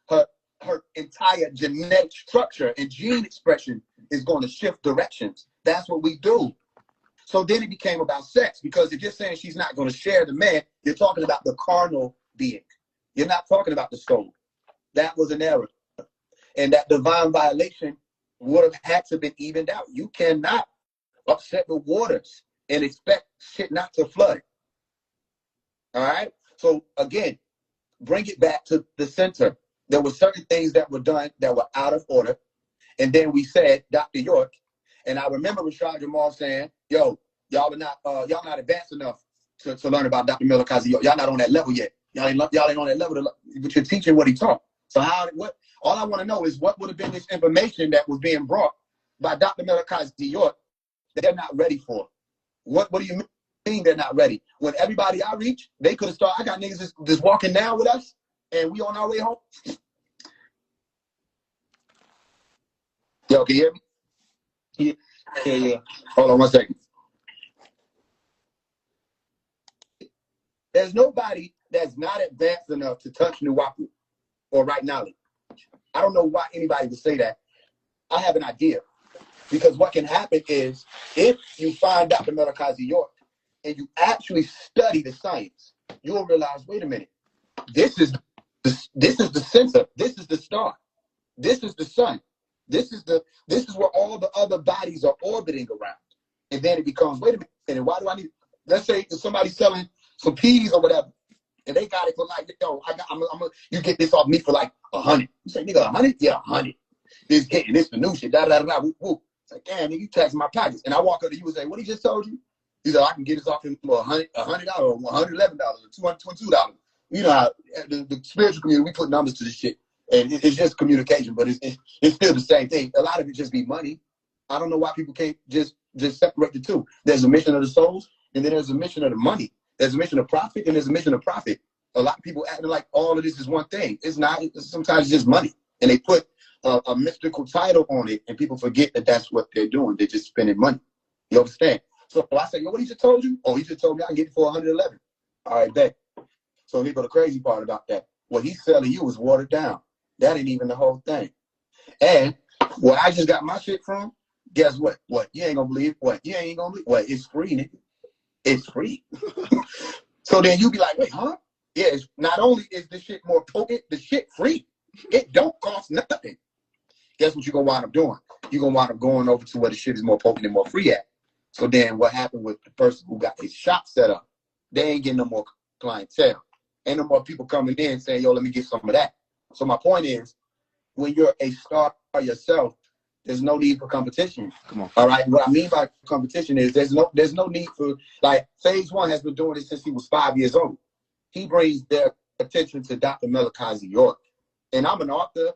her, her entire genetic structure and gene expression is going to shift directions. That's what we do. So then it became about sex, because if you're saying she's not going to share the man, you're talking about the carnal being. You're not talking about the soul. That was an error. And that divine violation would have had to been evened out. You cannot upset the waters and expect shit not to flood. All right? So again, bring it back to the center. There were certain things that were done that were out of order. And then we said, Dr. York, and I remember RASHAD Jamal saying, yo, y'all not advanced enough to learn about Dr. Malachi York. Y'all not on that level yet. Y'all ain't on that level, but you're teaching what he taught. So all I want to know is what would have been this information that was being brought by Dr. Malachi York that they're not ready for? What do you mean they're not ready? When everybody I reach, they could have started. I got niggas just walking down with us, and we on our way home. Yo, can you hear me? Yeah. Hold on 1 second. There's nobody that's not advanced enough to touch Nuwapu or right knowledge. I don't know why anybody would say that. I have an idea. Because what can happen is, if you find Dr. Malachi York and you actually study the science, you'll realize, wait a minute, this is the center. This is the star. This is the sun. This is where all the other bodies are orbiting around. And then it becomes, wait a minute, why do I need, let's say if somebody's selling some peas or whatever, and they got it for like, yo, you get this off me for like 100. You say, nigga, 100? Yeah, 100. This the new shit, whoop, whoop. It's like, damn, nigga, you taxing my pockets. And I walk up to you and say, what he just told you? He said, I can get this off him for $100 or $111 or $222. You know how the spiritual community, we put numbers to this shit. And it's just communication, but it's still the same thing. A lot of it just be money. I don't know why people can't just separate the two. There's a mission of the souls, and then there's a mission of the money. There's a mission of profit, and there's a mission of profit. A lot of people acting like all of this is one thing. It's not. Sometimes it's just money. And they put a mystical title on it, and people forget that that's what they're doing. They're just spending money. You understand? So I say, yo, what he just told you? Oh, he just told me I can get it for 111. All right, bet. So here go the crazy part about that. What he's selling you is watered down. That ain't even the whole thing. And where I just got my shit from, guess what? What? You ain't gonna believe? What? You ain't gonna believe? What? It's free, nigga. It's free. So then you be like, wait, huh? Yeah, it's, not only is the shit more potent, the shit free. It don't cost nothing. Guess what you're gonna wind up doing? You're gonna wind up going over to where the shit is more potent and more free at. So then what happened with the person who got his shop set up? They ain't getting no more clientele. Ain't no more people coming in saying, yo, let me get some of that. So my point is, when you're a star yourself, there's no need for competition. Come on. All right. What I mean by competition is there's no need for, like, phase one has been doing this since he was 5 years old. He brings their attention to Dr. Malachi York. And I'm an author,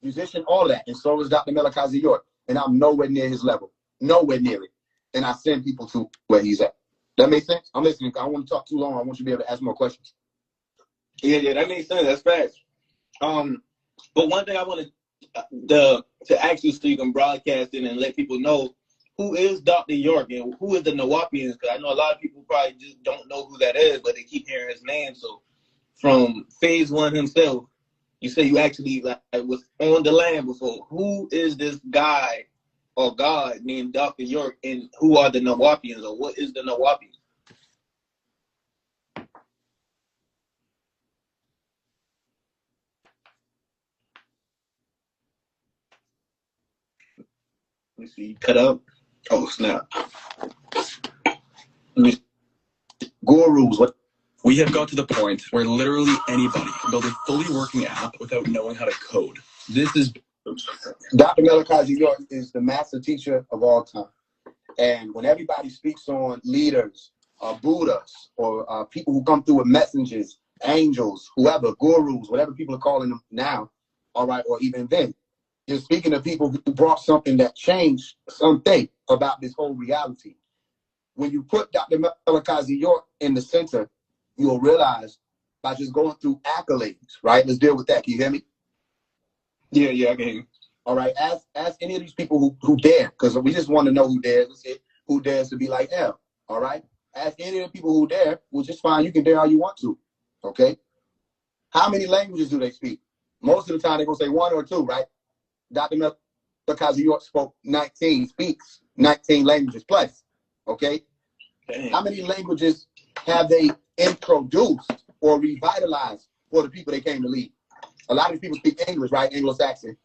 musician, all that. And so is Dr. Malachi York. And I'm nowhere near his level. Nowhere near it. And I send people to where he's at. That makes sense? I'm listening. I don't want to talk too long. I want you to be able to ask more questions. Yeah, that makes sense. That's facts. But one thing I wanted to ask you so you can broadcast it and let people know, who is Dr. York and who is the Nawapians? Because I know a lot of people probably just don't know who that is, but they keep hearing his name. So from phase one himself, you say you actually was on the land before. Who is this guy or God named Dr. York, and who are the Nawapians, or what is the Nawapi? Let me see. Cut up. Oh, snap. Gurus. What? We have got to the point where literally anybody can build a fully working app without knowing how to code. This is Dr. Malachi York is the master teacher of all time. And when everybody speaks on leaders, Buddhas, or people who come through with messengers, angels, whoever, gurus, whatever people are calling them now, all right, or even then, you're speaking of people who brought something that changed something about this whole reality. When you put Dr. Malachi York in the center, you'll realize by just going through accolades, right? Let's deal with that. Can you hear me? Yeah, I can hear you. All right, ask any of these people who dare, because we just want to know who dares. Let's see, who dares to be like him. All right, ask any of the people who dare. Well, just fine. You can dare all you want to. Okay. How many languages do they speak? Most of the time, they're gonna say one or two, right? Dr. Malachi York speaks 19 languages plus. Okay. Damn. How many languages have they introduced or revitalized for the people they came to lead? A lot of these people speak English, right? Anglo-Saxon.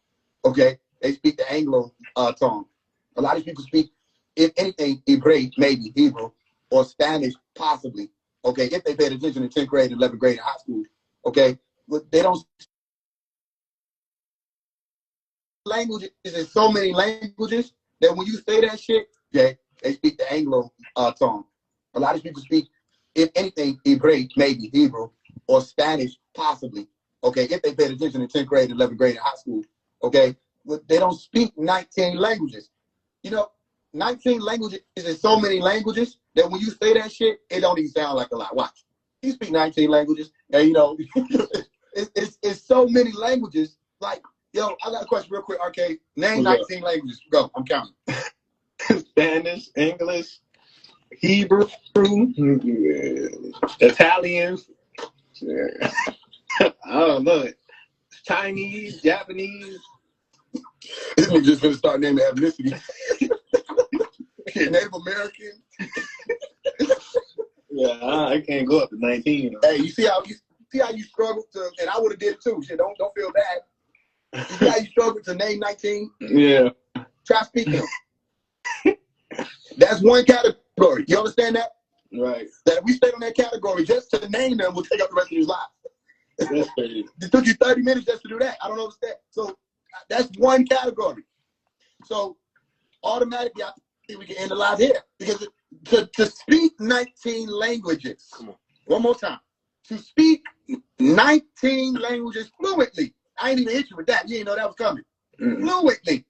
Okay, they speak the Anglo tongue. A lot of people speak, if anything, Hebrew, maybe Hebrew, or Spanish, possibly. Okay, if they paid attention in 10th grade, 11th grade in high school. Okay, but they don't. Languages is so many languages that when you say that shit, okay, they speak the Anglo tongue. A lot of people speak, if anything, Hebrew, maybe Hebrew, or Spanish, possibly. Okay, if they paid attention in 10th grade, 11th grade in high school. Okay, but they don't speak 19 languages. You know, 19 languages is so many languages that when you say that shit, it don't even sound like a lot. Watch, you speak 19 languages, and you know, it's so many languages. Like, yo, I got a question real quick, Arcade. Name 19 languages. Go, I'm counting. Spanish, English, Hebrew, Italian. I don't know. Chinese, Japanese. This nigga just gonna start naming ethnicity. Native American. Yeah, I can't go up to 19. You know? Hey, you see how you struggle to, and I would have did it too. Shit, don't feel bad. You see how you struggle to name 19? Yeah. Try speaking them. That's one category. You understand that? Right. That if we stayed on that category, just to name them will take up the rest of his life. That's crazy. It took you 30 minutes just to do that. I don't understand. So that's one category. So automatically, I think we can end the live here. Because to speak 19 languages, come on, one more time. To speak 19 languages fluently. I ain't even hit you with that. You didn't know that was coming. Fluently.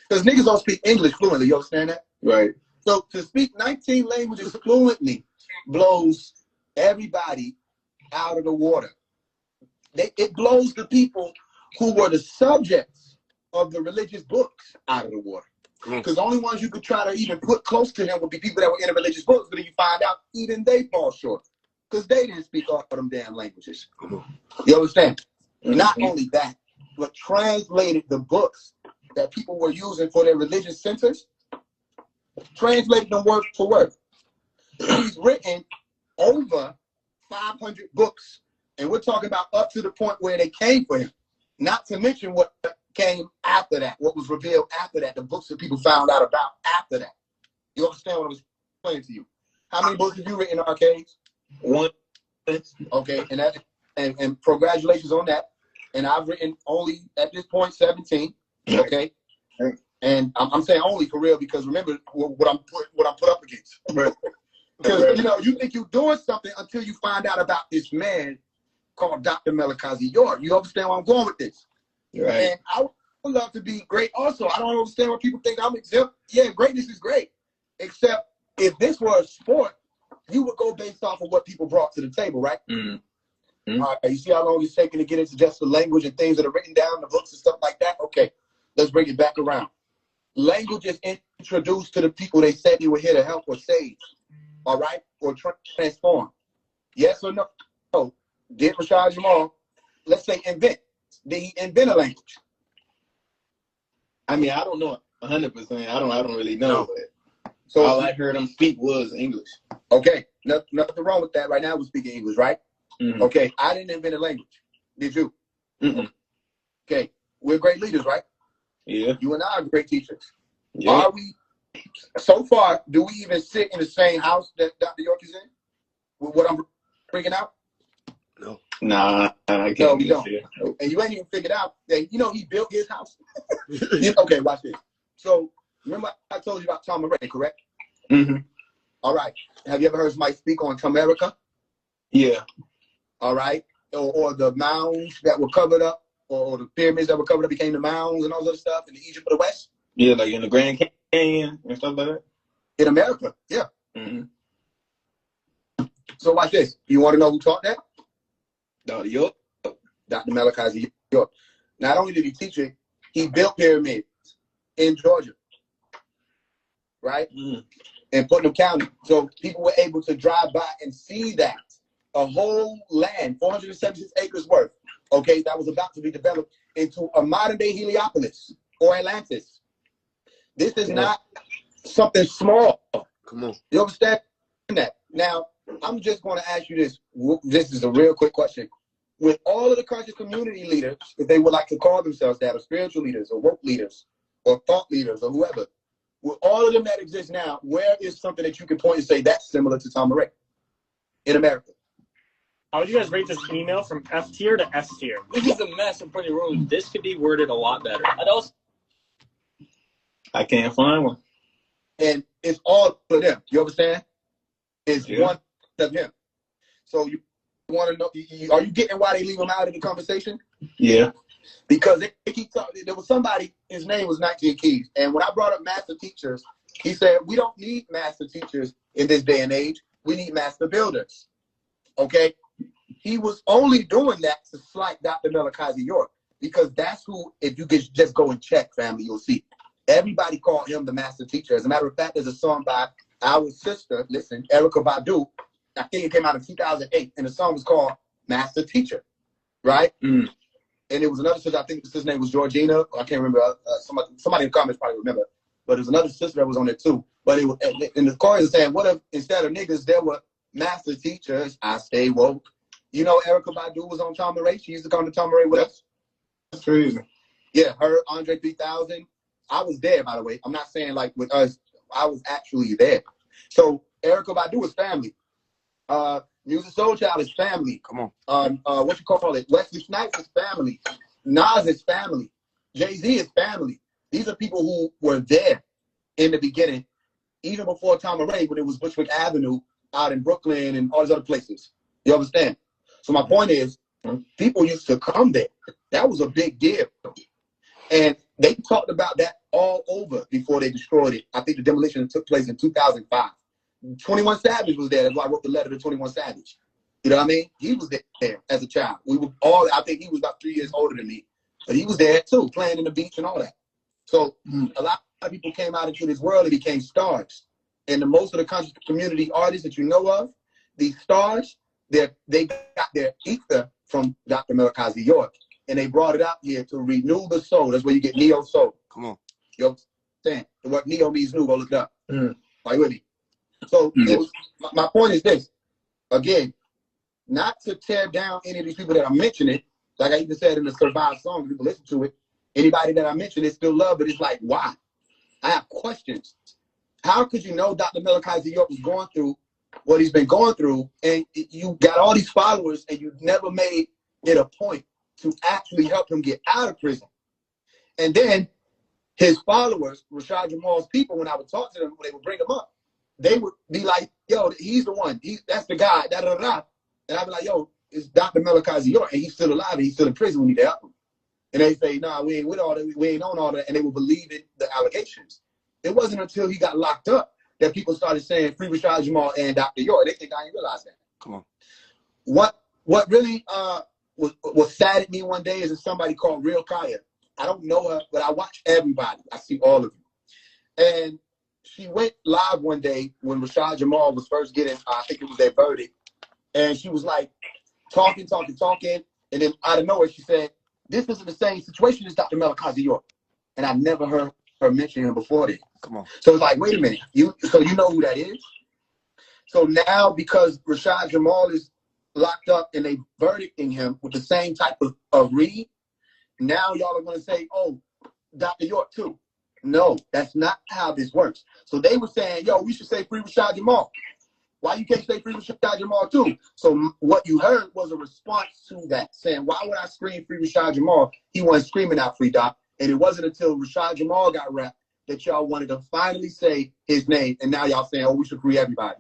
Because niggas don't speak English fluently. You understand that? Right. So to speak 19 languages fluently blows everybody out of the water. It blows the people who were the subjects of the religious books out of the water. Because the only ones you could try to even put close to him would be people that were in the religious books, but then you find out even they fall short. Because they didn't speak all of them damn languages. You understand? Not only that, but translated the books that people were using for their religious centers, translated them word for word. He's written over 500 books. And we're talking about up to the point where they came for him. Not to mention what came after that, what was revealed after that, the books that people found out about after that. You understand what I was explaining to you? How many books have you written, Arcades? One. Okay, and congratulations on that. And I've written only at this point 17. Okay, and I'm saying only for real because remember what I'm put up against. Because you know you think you're doing something until you find out about this man called Dr. Malachi York. You understand where I'm going with this? Right. And I would love to be great also. I don't understand why people think I'm exempt. Yeah, greatness is great. Except if this were a sport, you would go based off of what people brought to the table, right? Mm-hmm. All right, you see how long it's taking to get into just the language and things that are written down in the books and stuff like that? Okay, let's bring it back around. Language is introduced to the people they said they were here to help or save, all right? Or transform. Yes or no? So, did RASHAD Jamal, let's say invent. Did he invent a language? I mean, I don't know 100%. I don't really know. But So all I heard him speak was English. Okay, nothing wrong with that. Right now we're speaking English, right? Mm-hmm. Okay, I didn't invent a language. Did you? Mm-mm. Okay, we're great leaders, right? Yeah. You and I are great teachers. Yeah. Are we? So far, do we even sit in the same house that Dr. York is in? With what I'm bringing out? No. Nah, I can't. No, we don't. And you ain't even figured out that, you know, he built his house. Okay, watch this. So, remember I told you about Tom Murray, correct? Mm-hmm. All right. Have you ever heard somebody speak on Tamerica? Yeah. All right. Or the mounds that were covered up, or the pyramids that were covered up became the mounds and all that other stuff in the Egypt of the West? Yeah, like in the Grand Canyon and stuff like that? In America, yeah. Mm-hmm. So watch this. You want to know who taught that? Dr. York. Dr. Malachi York. Not only did he teach it, he built pyramids in Georgia, right? In Putnam County. So people were able to drive by and see that. A whole land, 476 acres worth, okay, that was about to be developed into a modern-day Heliopolis or Atlantis. This is not something small. Come on. You understand that? Now, I'm just going to ask you this. This is a real quick question. With all of the conscious community leaders, if they would like to call themselves that, or spiritual leaders, or work leaders, or thought leaders, or whoever, with all of them that exist now, where is something that you can point and say that's similar to Tom Murray in America? How would you guys rate this email from F tier to S tier? This is a mess and pretty rude. This could be worded a lot better. I can't find one. And it's all for them. You understand? It's one of him. So you want to know, are you getting why they leave him out of the conversation? Yeah. Because they keep talking. There was somebody, his name was 19 Keys. And when I brought up master teachers, he said, we don't need master teachers in this day and age. We need master builders. Okay? He was only doing that to slight Dr. Malachi York, because that's who, if you could just go and check, family, you'll see. Everybody called him the master teacher. As a matter of fact, there's a song by our sister, listen, Erykah Badu. I think it came out in 2008, and the song was called Master Teacher, right? And it was another sister, I think the sister's name was Georgina. I can't remember. Somebody in the comments probably remember. But there was another sister that was on it too. But it was, and the chorus is saying, what if instead of niggas, there were master teachers? I stay woke. You know, Erykah Badu was on Tom Murray. She used to come to Tom Murray with us. That's crazy. Yeah, her, Andre 3000. I was there, by the way. I'm not saying like with us. I was actually there. So Erykah Badu is family. Music Soul Child is family. Come on. What you call it? Wesley Snipes is family. Nas is family. Jay-Z is family. These are people who were there in the beginning, even before Tom Murray, when it was Bushwick Avenue out in Brooklyn and all these other places. You understand? So my point is, people used to come there. That was a big deal. And they talked about that all over before they destroyed it. I think the demolition took place in 2005. 21 Savage was there. That's why I wrote the letter to 21 Savage. You know what I mean? He was there as a child. We were all, I think he was about 3 years older than me. But he was there too, playing in the beach and all that. So a lot of people came out into this world and became stars. And the most of the conscious community artists that you know of, these stars, they got their ether from Dr. Malachi York. And they brought it out here to renew the soul. That's where you get neo soul. Come on. You understand? The word neo means new. Go look it up. Are you with me? So it was, my point is this. Again, not to tear down any of these people that I'm mentioning. Like I even said in the Survive song, people listen to it. Anybody that I mention, they still love, but it's like, why? I have questions. How could you know Dr. Malachi York was going through what he's been going through, and you got all these followers, and you never made it a point to actually help him get out of prison? And then his followers, Rashad Jamal's people, when I would talk to them, when they would bring him up, they would be like, yo, he's the one. That's the guy. Da, da, da, da. And I'd be like, yo, it's Dr. Malachi York, and he's still alive, and he's still in prison. We need to help him. And they say, nah, we ain't with all that. We ain't on all that. And they would believe in the allegations. It wasn't until he got locked up that people started saying free Rashad Jamal and Dr. York. They think I didn't realize that. Come on. What really was sad at me one day is somebody called Real Kaya. I don't know her, but I watch everybody. I see all of you. And she went live one day when Rashad Jamal was first getting, I think it was their verdict. And she was like talking. And then out of nowhere, she said, this isn't the same situation as Dr. Malachi York. And I never heard mention him before then. Come on. So it's like, wait a minute, so you know who that is? So now, because RASHAD Jamal is locked up and they verdicting him with the same type of read, now y'all are going to say, oh, Dr. York too. No, that's not how this works. So they were saying, yo, we should say free RASHAD Jamal. Why you can't say free RASHAD Jamal too? So what you heard was a response to that, saying, why would I scream free RASHAD Jamal? He wasn't screaming out free Doc. And it wasn't until RASHAD Jamal got wrapped that y'all wanted to finally say his name. And now y'all saying, oh, we should free everybody.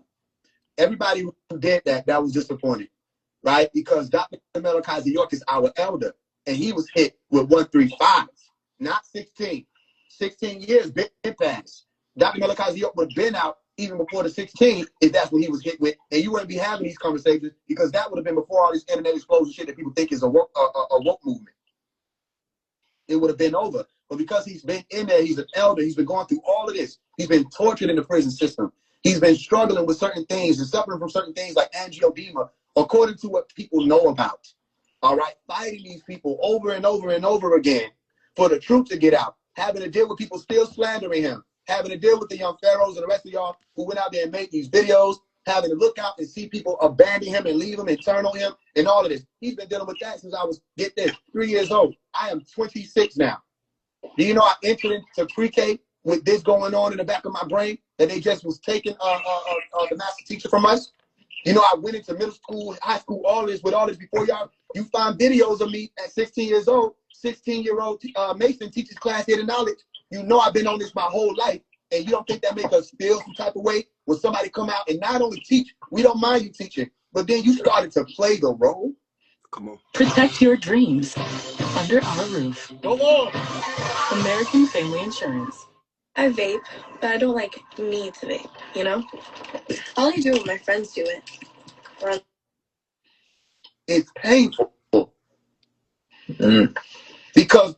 Everybody who did that was disappointed, right? Because Dr. Malachi York is our elder, and he was hit with 135, not 16. 16 years been passed. Dr. Malachi York would have been out even before the 16 if that's what he was hit with, and you wouldn't be having these conversations because that would have been before all this internet explosion shit that people think is a woke movement. It would have been over. But because he's been in there, he's an elder, he's been going through all of this. He's been tortured in the prison system. He's been struggling with certain things and suffering from certain things like angioedema, according to what people know about. All right, fighting these people over and over and over again for the truth to get out, having to deal with people still slandering him, having to deal with the young pharaohs and the rest of y'all who went out there and made these videos, having to look out and see people abandon him and leave him and turn on him and all of this. He's been dealing with that since I was, get this, 3 years old. I am 26 now. Do you know I entered into pre-K with this going on in the back of my brain, that they just was taking the master teacher from us? You know, I went into middle school, high school, all this before y'all. You find videos of me at 16 years old, 16-year-old Mason teaches class hidden knowledge. You know I've been on this my whole life, and you don't think that make us feel some type of way when somebody come out and not only teach, we don't mind you teaching, but then you started to play the role? Come on. Protect your dreams under our roof. Go on. American Family Insurance. I vape, but I don't like need to vape, you know? I only do it when my friends do it. It's painful. Because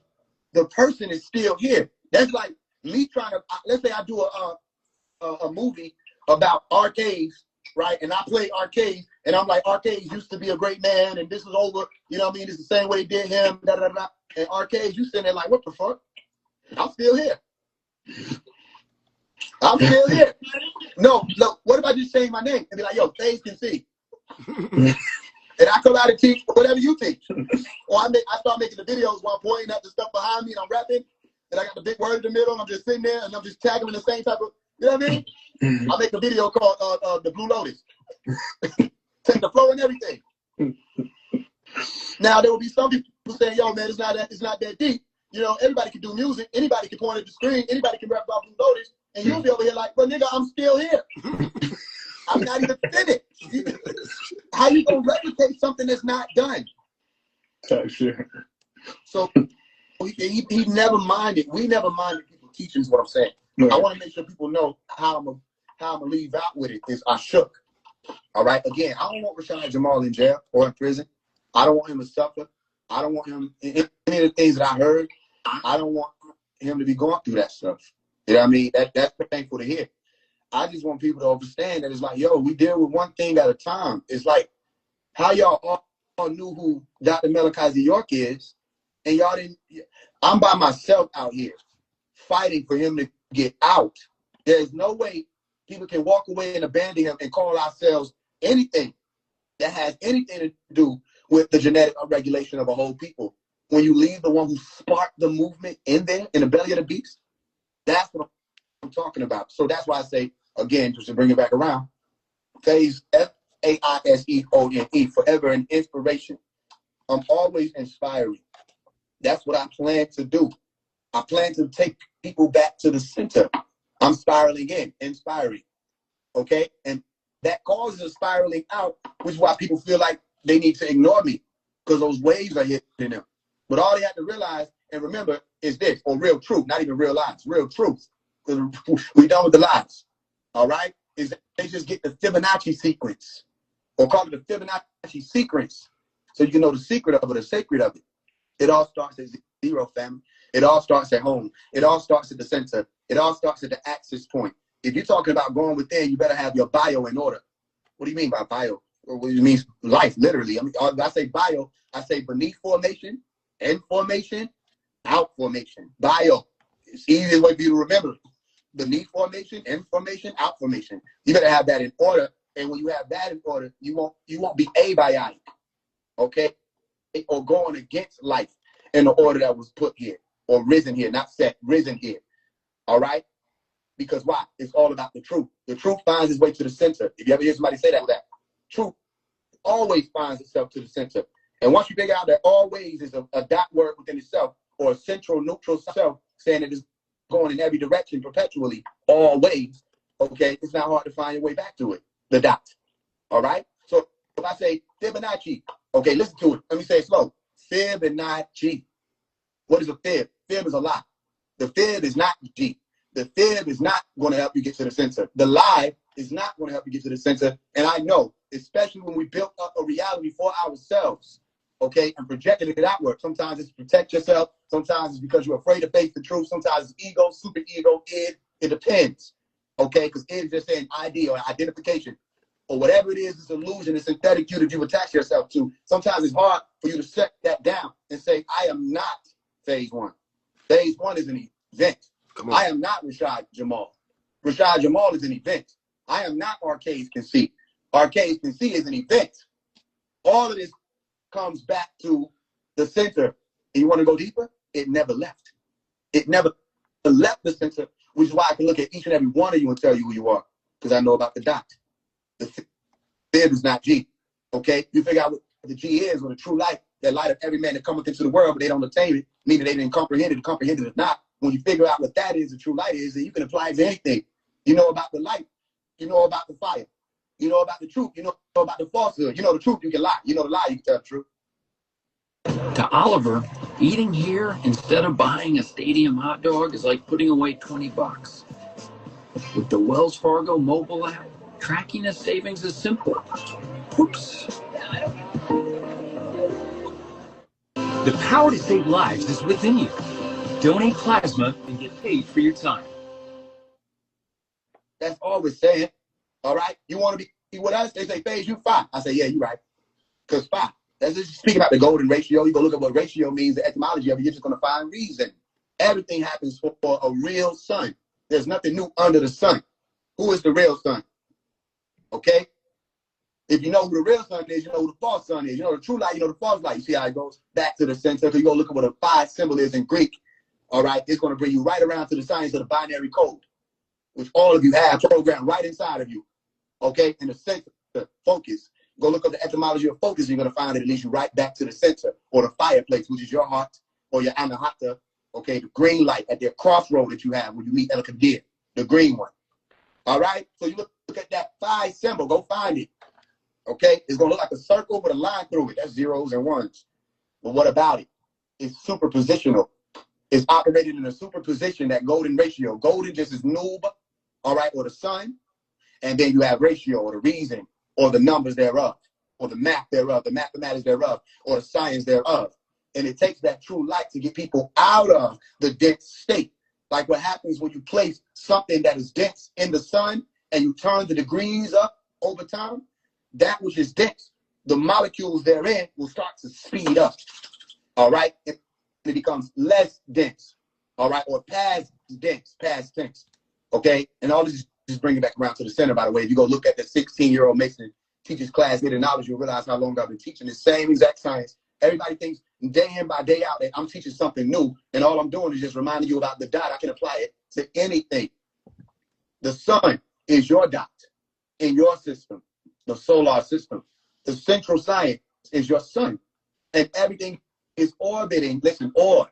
the person is still here. That's like me trying to, let's say I do a movie about arcades, right? And I play arcades, and I'm like, arcades used to be a great man, and this is over, you know what I mean? It's the same way they did him, da da da. And arcades, you sitting there like, what the fuck? I'm still here. I'm still here. No, what if I just change my name and be like, yo, FaZe can see. And I come out and teach whatever you teach. Or I start making the videos while I'm pointing at the stuff behind me and I'm rapping, and I got the big word in the middle, and I'm just sitting there and I'm just tagging in the same type of, you know what I mean? I make a video called The Blue Lotus. Take the flow and everything. Now there will be some people saying, yo, man, it's not that deep. You know, everybody can do music, anybody can point at the screen, anybody can rap about Blue Lotus, and you'll be over here like, well, nigga, I'm still here. I'm not even finished. How you gonna replicate something that's not done? Sure. So he never minded. We never minded people teaching is what I'm saying. Right. I want to make sure people know how I'm gonna leave out with it is I shook. All right. Again, I don't want RASHAD Jamal in jail or in prison. I don't want him to suffer. I don't want him any of the things that I heard. I don't want him to be going through that stuff. You know what I mean? That's painful to hear. I just want people to understand that it's like, yo, we deal with one thing at a time. It's like how y'all all knew who Dr. Malachi York is, and y'all didn't. I'm by myself out here fighting for him to get out. There's no way people can walk away and abandon him and call ourselves anything that has anything to do with the genetic regulation of a whole people. When you leave the one who sparked the movement in there, in the belly of the beast, that's what I'm talking about. So that's why I say, again, just to bring it back around, FaZe, FAISEONE, forever an inspiration. I'm always inspiring. That's what I plan to do. I plan to take people back to the center. I'm spiraling in, inspiring. Okay? And that causes a spiraling out, which is why people feel like they need to ignore me, because those waves are hitting them. But all they have to realize and remember is this, or real truth, not even real lies, real truth. Because we're done with the lies. All right? Is that they just get the Fibonacci sequence, or call it the Fibonacci sequence, so you can know the secret of it, the sacred of it. It all starts at zero, family. It all starts at home. It all starts at the center. It all starts at the axis point. If you're talking about going within, you better have your bio in order. What do you mean by bio? What do you mean life, literally? I mean, when I say bio, I say beneath formation, in formation, out formation. Bio. It's the easiest way for you to remember. Beneath formation, in formation, out formation. You better have that in order. And when you have that in order, you won't be abiotic, okay? Or going against life in the order that was put here, or risen here, not set, risen here. All right? Because why? It's all about the truth. The truth finds its way to the center. If you ever hear somebody say that, truth always finds itself to the center. And once you figure out that always is a dot word within itself, or a central neutral self, saying it is going in every direction perpetually, always, okay, it's not hard to find your way back to it, the dot. All right? So if I say Fibonacci, okay, listen to it. Let me say it slow. Fibonacci. What is a fib? Fib is a lie. The fib is not G. The fib is not going to help you get to the center. The lie is not going to help you get to the center. And I know, especially when we built up a reality for ourselves, okay, and projected it outward. Sometimes it's to protect yourself. Sometimes it's because you're afraid to face the truth. Sometimes it's ego, super ego, id. It depends, okay? Because id is just saying ID or identification. Or whatever it is, it's illusion, it's synthetic you that you attach yourself to. Sometimes it's hard for you to set that down and say, I am not phase one. Phase one is an event. I am not RASHAD Jamal. RASHAD Jamal is an event. I am not Arcade Conceit. Arcade Conceit is an event. All of this comes back to the center. And you want to go deeper? It never left. It never left the center, which is why I can look at each and every one of you and tell you who you are, because I know about the dot. The fib is not G. Okay? You figure out what the G is, or the true light, that light of every man that cometh into the world, but they don't attain it, meaning they didn't comprehend it, and comprehend it or not. When you figure out what that is, the true light is, then you can apply it to anything. You know about the light. You know about the fire. You know about the truth. You know about the falsehood. You know the truth, you can lie. You know the lie, you can tell the truth. To Oliver, eating here instead of buying a stadium hot dog is like putting away $20. With the Wells Fargo mobile app, tracking his savings is simple. Whoops. The power to save lives is within you. Donate plasma and get paid for your time. That's all we're saying. All right? You want to be with us? They say, phase, you 5. I say, yeah, you're right. Because 5. That's just speaking about the golden ratio. You go look at what ratio means, the etymology of it, you're just going to find reason. Everything happens for a real sun. There's nothing new under the sun. Who is the real sun? Okay? If you know who the real sun is, you know who the false sun is. You know the true light, you know the false light. You see how it goes back to the center. So you go look at what a 5 symbol is in Greek. All right? It's going to bring you right around to the science of the binary code, which all of you have programmed right inside of you. Okay? In the center, focus. Go look up the etymology of focus, and you're going to find it leads you right back to the center, or the fireplace, which is your heart, or your anahata, okay, the green light at the crossroad that you have when you meet El Kadir, the green one. All right? So you look at that 5 symbol. Go find it. Okay? It's going to look like a circle with a line through it. That's zeros and ones. But what about it? It's superpositional. It's operated in a superposition, that golden ratio. Golden just is noob, all right, or the sun. And then you have ratio, or the reason, or the numbers thereof, or the math thereof, the mathematics thereof, or the science thereof. And it takes that true light to get people out of the dense state. Like what happens when you place something that is dense in the sun and you turn the degrees up over time, that which is dense, the molecules therein will start to speed up, all right? And it becomes less dense, all right? Or past tense, okay? And all this is just bring it back around to the center, by the way. If you go look at the 16-year-old Mason teacher's class, get the knowledge, you'll realize how long I've been teaching the same exact science. Everybody thinks day in by day out that I'm teaching something new, and all I'm doing is just reminding you about the dot. I can apply it to anything. The sun is your dot in your system, the solar system. The central science is your sun, and everything is orbiting. Listen, or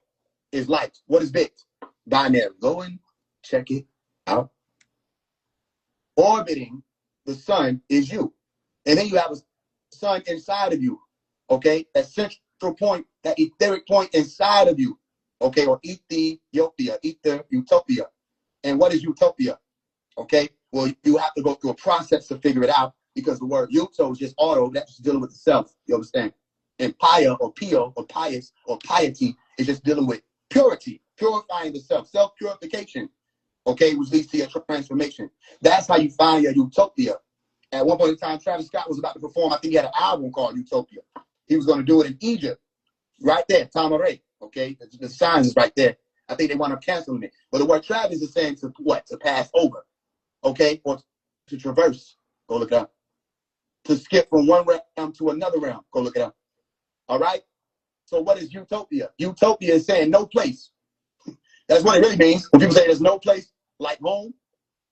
is light. What is bit? Binary. Go and check it out. Orbiting the sun is you. And then you have a sun inside of you, okay? That central point, that etheric point inside of you, okay? Or Ethiopia, utopia. And what is utopia, okay? Well, you have to go through a process to figure it out, because the word uto is just auto, that's just dealing with the self, you understand? And pia, or pio, or pious, or piety is just dealing with purity, purifying the self, self-purification. Okay, which leads to your transformation. That's how you find your utopia. At one point in time, Travis Scott was about to perform. I think he had an album called Utopia. He was going to do it in Egypt, right there, Tamaray. Okay, the signs is right there. I think they wound up canceling it. But the word traverse is saying to what? To pass over, okay? Or to traverse. Go look it up. To skip from one realm to another realm. Go look it up. All right? So what is utopia? Utopia is saying no place. That's what it really means. When people say there's no place like home,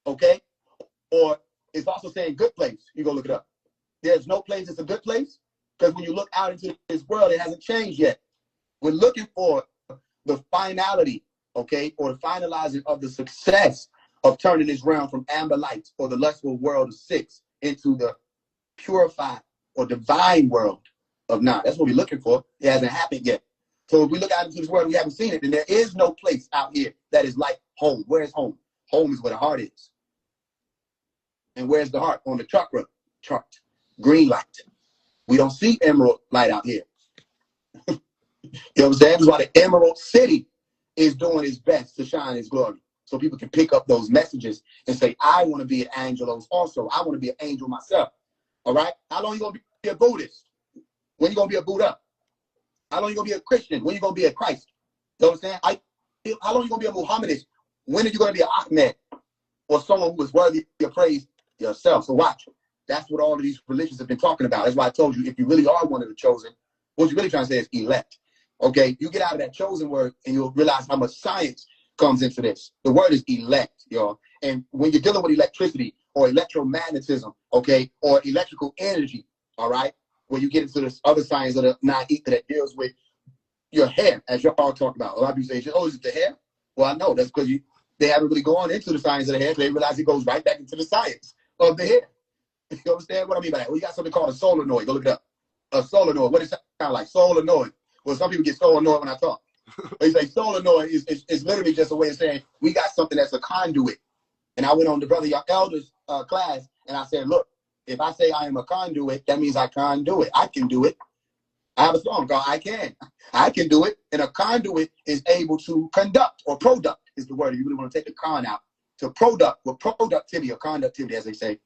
okay? Or it's also saying good place. You go look it up. There's no place that's a good place, because when you look out into this world, it hasn't changed yet. We're looking for the finality, okay, or the finalizing of the success of turning this realm from amber lights or the lustful world of 6 into the purified or divine world of 9. That's what we're looking for. It hasn't happened yet. So if we look out into this world, we haven't seen it, then there is no place out here that is like home. Where is home? Home is where the heart is. And where's the heart? On the chakra chart. Green light. We don't see emerald light out here. You know what I'm saying? That's why the Emerald City is doing its best to shine its glory. So people can pick up those messages and say, I want to be an angelos also. I want to be an angel myself. All right? How long you going to be a Buddhist? When you going to be a Buddha? How long you going to be a Christian? When you going to be a Christ? You know what I'm saying? How long you going to be a Muhammadan? When are you going to be an Ahmed? Or someone who is worthy of praise yourself? So watch. That's what all of these religions have been talking about. That's why I told you, if you really are one of the chosen, what you're really trying to say is elect. Okay, you get out of that chosen word and you'll realize how much science comes into this. The word is elect, y'all. And when you're dealing with electricity or electromagnetism, okay, or electrical energy, all right, where you get into this other science of the non-ether that deals with your hair, as y'all talk about. A lot of people say, oh, is it the hair? Well, I know that's because they haven't really gone into the science of the hair, so they realize it goes right back into the science of the hair. You understand what I mean by that? Well, you got something called a solenoid. Go look it up. A solenoid. What does it sound like? Solenoid. Well, some people get so annoyed when I talk. They say solenoid is literally just a way of saying we got something that's a conduit. And I went on the Brother Your Elders class, and I said, look, if I say I am a conduit, that means I can do it. I can do it. I have a song called I Can. I can do it. And a conduit is able to conduct, or product is the word. You really want to take the con out. To product, with productivity or conductivity, as they say.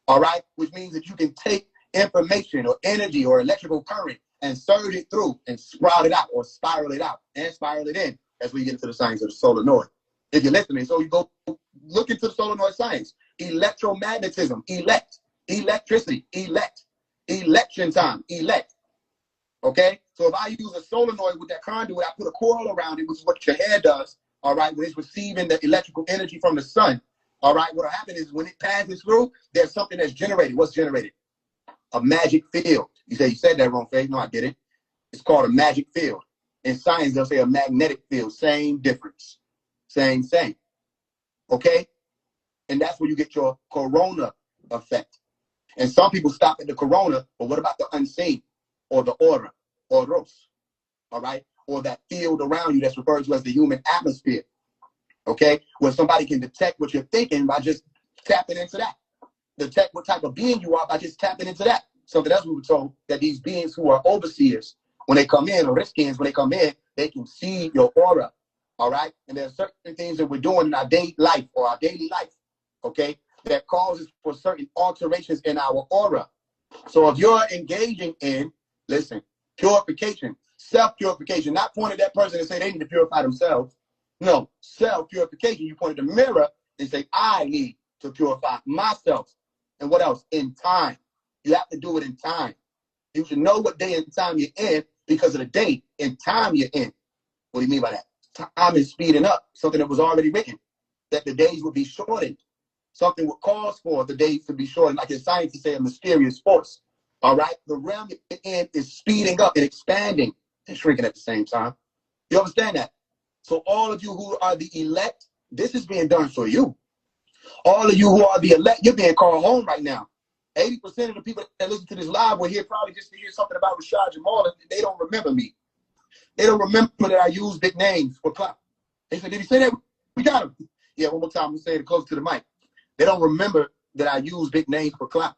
All right? Which means that you can take information or energy or electrical current and surge it through and sprout it out or spiral it out and spiral it in as we get into the science of the solenoid. If you're listening, so you go look into the solenoid science. Electromagnetism, elect, electricity, elect, election time, elect. Okay? So if I use a solenoid with that conduit, I put a coil around it, which is what your hair does, all right, when it's receiving the electrical energy from the sun. All right, what'll happen is when it passes through, there's something that's generated. What's generated? A magic field. You say you said that wrong, Faith. No, I didn't. It's called a magic field. In science, they'll say a magnetic field. Same difference. Same. Okay? And that's where you get your corona effect. And some people stop at the corona, but what about the unseen? Or the aura, or ros? All right? Or that field around you that's referred to as the human atmosphere. Okay? Where somebody can detect what you're thinking by just tapping into that. Detect what type of being you are by just tapping into that. Something else we were told, that these beings who are overseers, when they come in, or riskins, when they come in, they can see your aura. All right? And there are certain things that we're doing in our daily life, or our daily life, okay, that causes for certain alterations in our aura. So if you're engaging in, listen, purification, self-purification, not point at that person and say they need to purify themselves. No, self-purification. You point at the mirror and say, I need to purify myself. And what else? In time. You have to do it in time. You should know what day and time you're in because of the day and time you're in. What do you mean by that? Time is speeding up. Something that was already written, that the days would be shortened. Something would cause for the days to be shortened, like in science, you say a mysterious force. All right? The realm you're in is speeding up and expanding and shrinking at the same time. You understand that? So all of you who are the elect, this is being done for you. All of you who are the elect, you're being called home right now. 80% of the people that listen to this live were here probably just to hear something about RASHAD Jamal, and they don't remember me. They don't remember that I use big names for clout. They said, did he say that? We got him. Yeah, one more time, we'll say it close to the mic. They don't remember that I use big names for clout.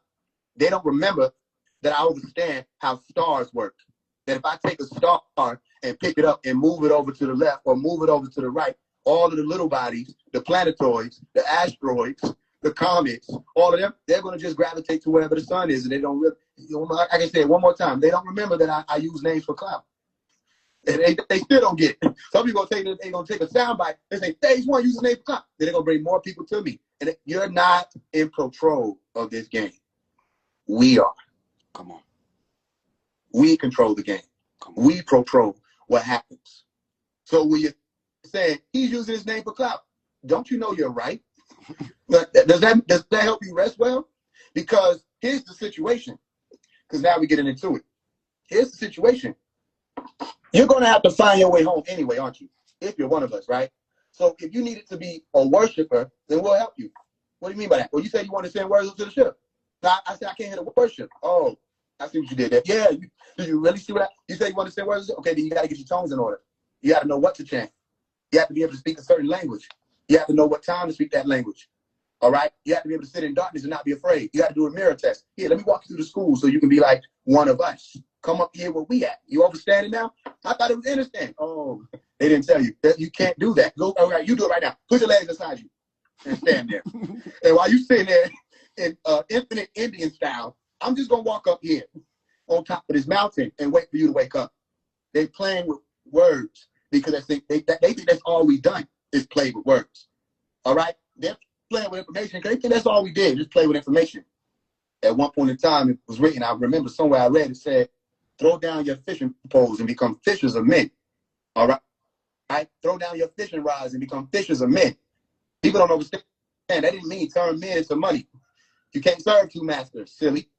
They don't remember that I understand how stars work. That if I take a star and pick it up and move it over to the left or move it over to the right, all of the little bodies, the planetoids, the asteroids, the comets, all of them, they're going to just gravitate to wherever the sun is. And they don't really, I can say it one more time. They don't remember that I use names for clout. And they still don't get it. Some people they gonna take a soundbite. They say stage 1 username for clout. Then they're gonna bring more people to me. And you're not in control of this game. We are. Come on. We control the game. We control what happens. So when you're saying he's using his name for clout, don't you know you're right? Does that help you rest well? Because here's the situation. Because now we're getting into it. Here's the situation. You're going to have to find your way home anyway, aren't you? If you're one of us, right? So if you needed to be a worshiper, then we'll help you. What do you mean by that? Well, you said you want to send words to the ship. I said I can't hear the worship. Oh, I see what you did there. Yeah, do you really see what you said you want to send words? Okay, then you got to get your tones in order. You got to know what to chant. You have to be able to speak a certain language. You have to know what time to speak that language. All right? You have to be able to sit in darkness and not be afraid. You got to do a mirror test. Here, let me walk you through the school so you can be like one of us. Come up here where we at. You understanding now? I thought it was understand. Oh, they didn't tell you. You can't do that. Go, all right, you do it right now. Put your legs beside you and stand there. And while you sitting there in infinite Indian style, I'm just going to walk up here on top of this mountain and wait for you to wake up. They're playing with words because they think that's all we've done is play with words. All right? They're playing with information because they think that's all we did, just play with information. At one point in time, it was written, I remember somewhere I read, it said, throw down your fishing poles and become fishers of men. All right? Throw down your fishing rods and become fishers of men. People don't understand. That didn't mean turn men into money. You can't serve two masters, silly.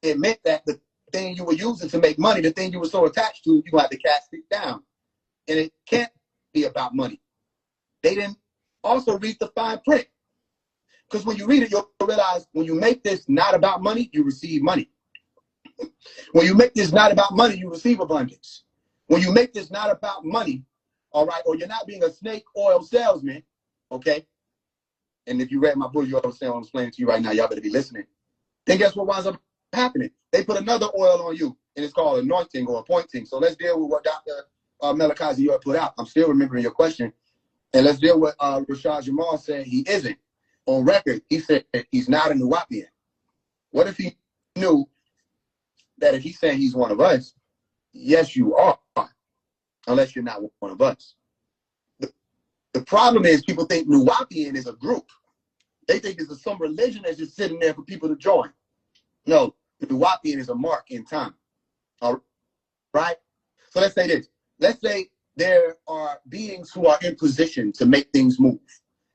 It meant that the thing you were using to make money, the thing you were so attached to, you're going to have to cast it down. And it can't be about money. They didn't also read the fine print. Because when you read it, you'll realize when you make this not about money, you receive money. When you make this not about money, you receive abundance. When you make this not about money, all right, or you're not being a snake oil salesman, okay? And if you read my book, you understand what I'm explaining to you right now. Y'all better be listening. Then guess what winds up happening? They put another oil on you, and it's called anointing or appointing. So let's deal with what Dr. Malachi put out. I'm still remembering your question. And let's deal with RASHAD Jamal said he isn't. On record, he said he's not a Nuwapian. What if he knew that if he's saying he's one of us, yes, you are, unless you're not one of us. The problem is people think Nuwapian is a group. They think it's some religion that's just sitting there for people to join. No, the Nuwapian is a mark in time. All right? So let's say this. Let's say there are beings who are in position to make things move.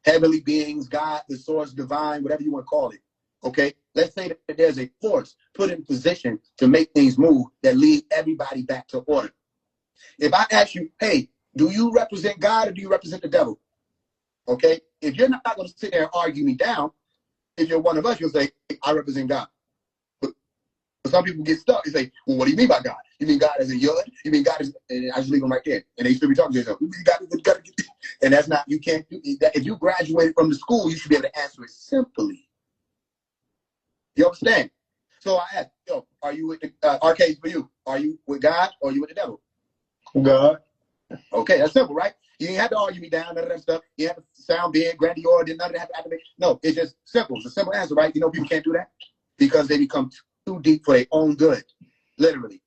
Heavenly beings, God, the source, divine, whatever you want to call it. Okay? Let's say that there's a force put in position to make things move that lead everybody back to order. If I ask you, hey, do you represent God or do you represent the devil? Okay? If you're not going to sit there and argue me down, if you're one of us, you'll say, I represent God. But some people get stuck. They say, well, what do you mean by God? You mean God as a yud? You mean God is, and I just leave them right there. And they still be talking to themselves. You got to get, and that's not, you can't do that. If you graduated from the school, you should be able to answer it simply. You understand? So I asked, yo, are you with the, our case for you, are you with God or are you with the devil? God. Okay, that's simple, right? You ain't have to argue me down, none of that stuff. You have to sound big, grandiose, none of that have to activate. No, it's just simple. It's a simple answer, right? You know people can't do that because they become too deep for their own good. Literally.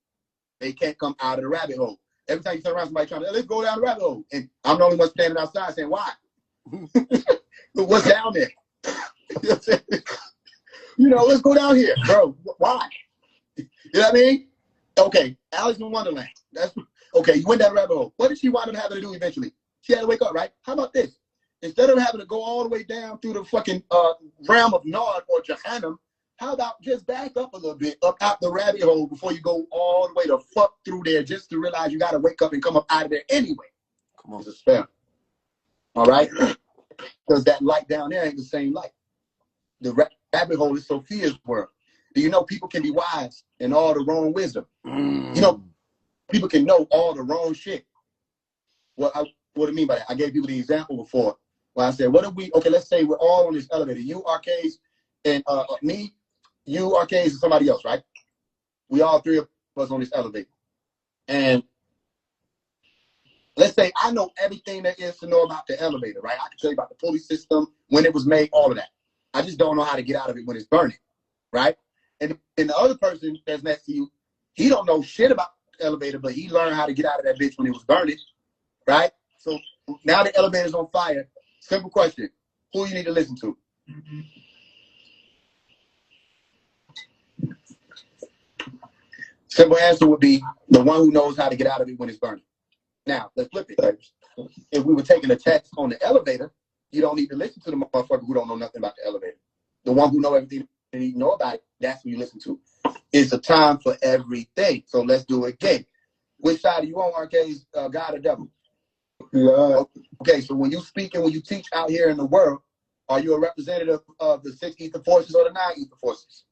They can't come out of the rabbit hole. Every time you turn around, somebody trying to, let's go down the rabbit hole. And I'm the only one standing outside saying, why? What's down there? You know, let's go down here. Bro, why? You know what I mean? Okay, Alice in Wonderland. That's okay, you went down the rabbit hole. What did she wind up having to do eventually? She had to wake up, right? How about this? Instead of having to go all the way down through the fucking realm of Nod or Jahannam, how about just back up a little bit, up out the rabbit hole before you go all the way to fuck through there just to realize you got to wake up and come up out of there anyway. Come on. It's a spell. All right? Because that light down there ain't the same light. The rabbit hole is Sophia's world. Do you know people can be wise in all the wrong wisdom? You know, people can know all the wrong shit. What do I mean by that? I gave people the example before where I said, what if we, okay, let's say we're all on this elevator. You, Arcades, and me, you, Arcades, and somebody else, right? We all three of us on this elevator. And let's say I know everything there is to know about the elevator, right? I can tell you about the pulley system, when it was made, all of that. I just don't know how to get out of it when it's burning, right? And the other person that's next to you, he don't know shit about elevator, but he learned how to get out of that bitch when it was burning, right? So now the elevator's on fire. Simple question. Who you need to listen to? Simple answer would be the one who knows how to get out of it when it's burning. Now, let's flip it. If we were taking a test on the elevator, you don't need to listen to the motherfucker who don't know nothing about the elevator. The one who know everything and you know about it, that's who you listen to. It's a time for everything. So let's do it again. Which side are you on, RK's God or devil? Yeah. Okay, so when you speak and when you teach out here in the world, are you a representative of the 6 ether forces or the 9 ether forces?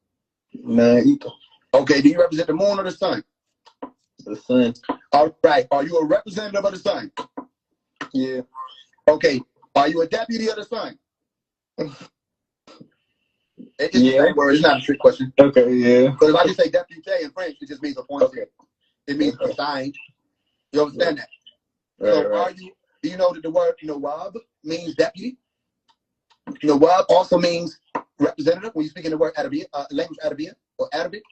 9 ether. Okay, do you represent the moon or the sun? The sun. All right, are you a representative of the sun? Yeah. Okay, are you a deputy of the sun? It's the same word, it's not a trick question. Okay, yeah. But if I just say deputy in French, it just means appointed. It means assigned. You understand that? So do you know that the word Nawab means deputy? Nawab also means representative when you speak in the word Arabic, language Arabic or Arabic.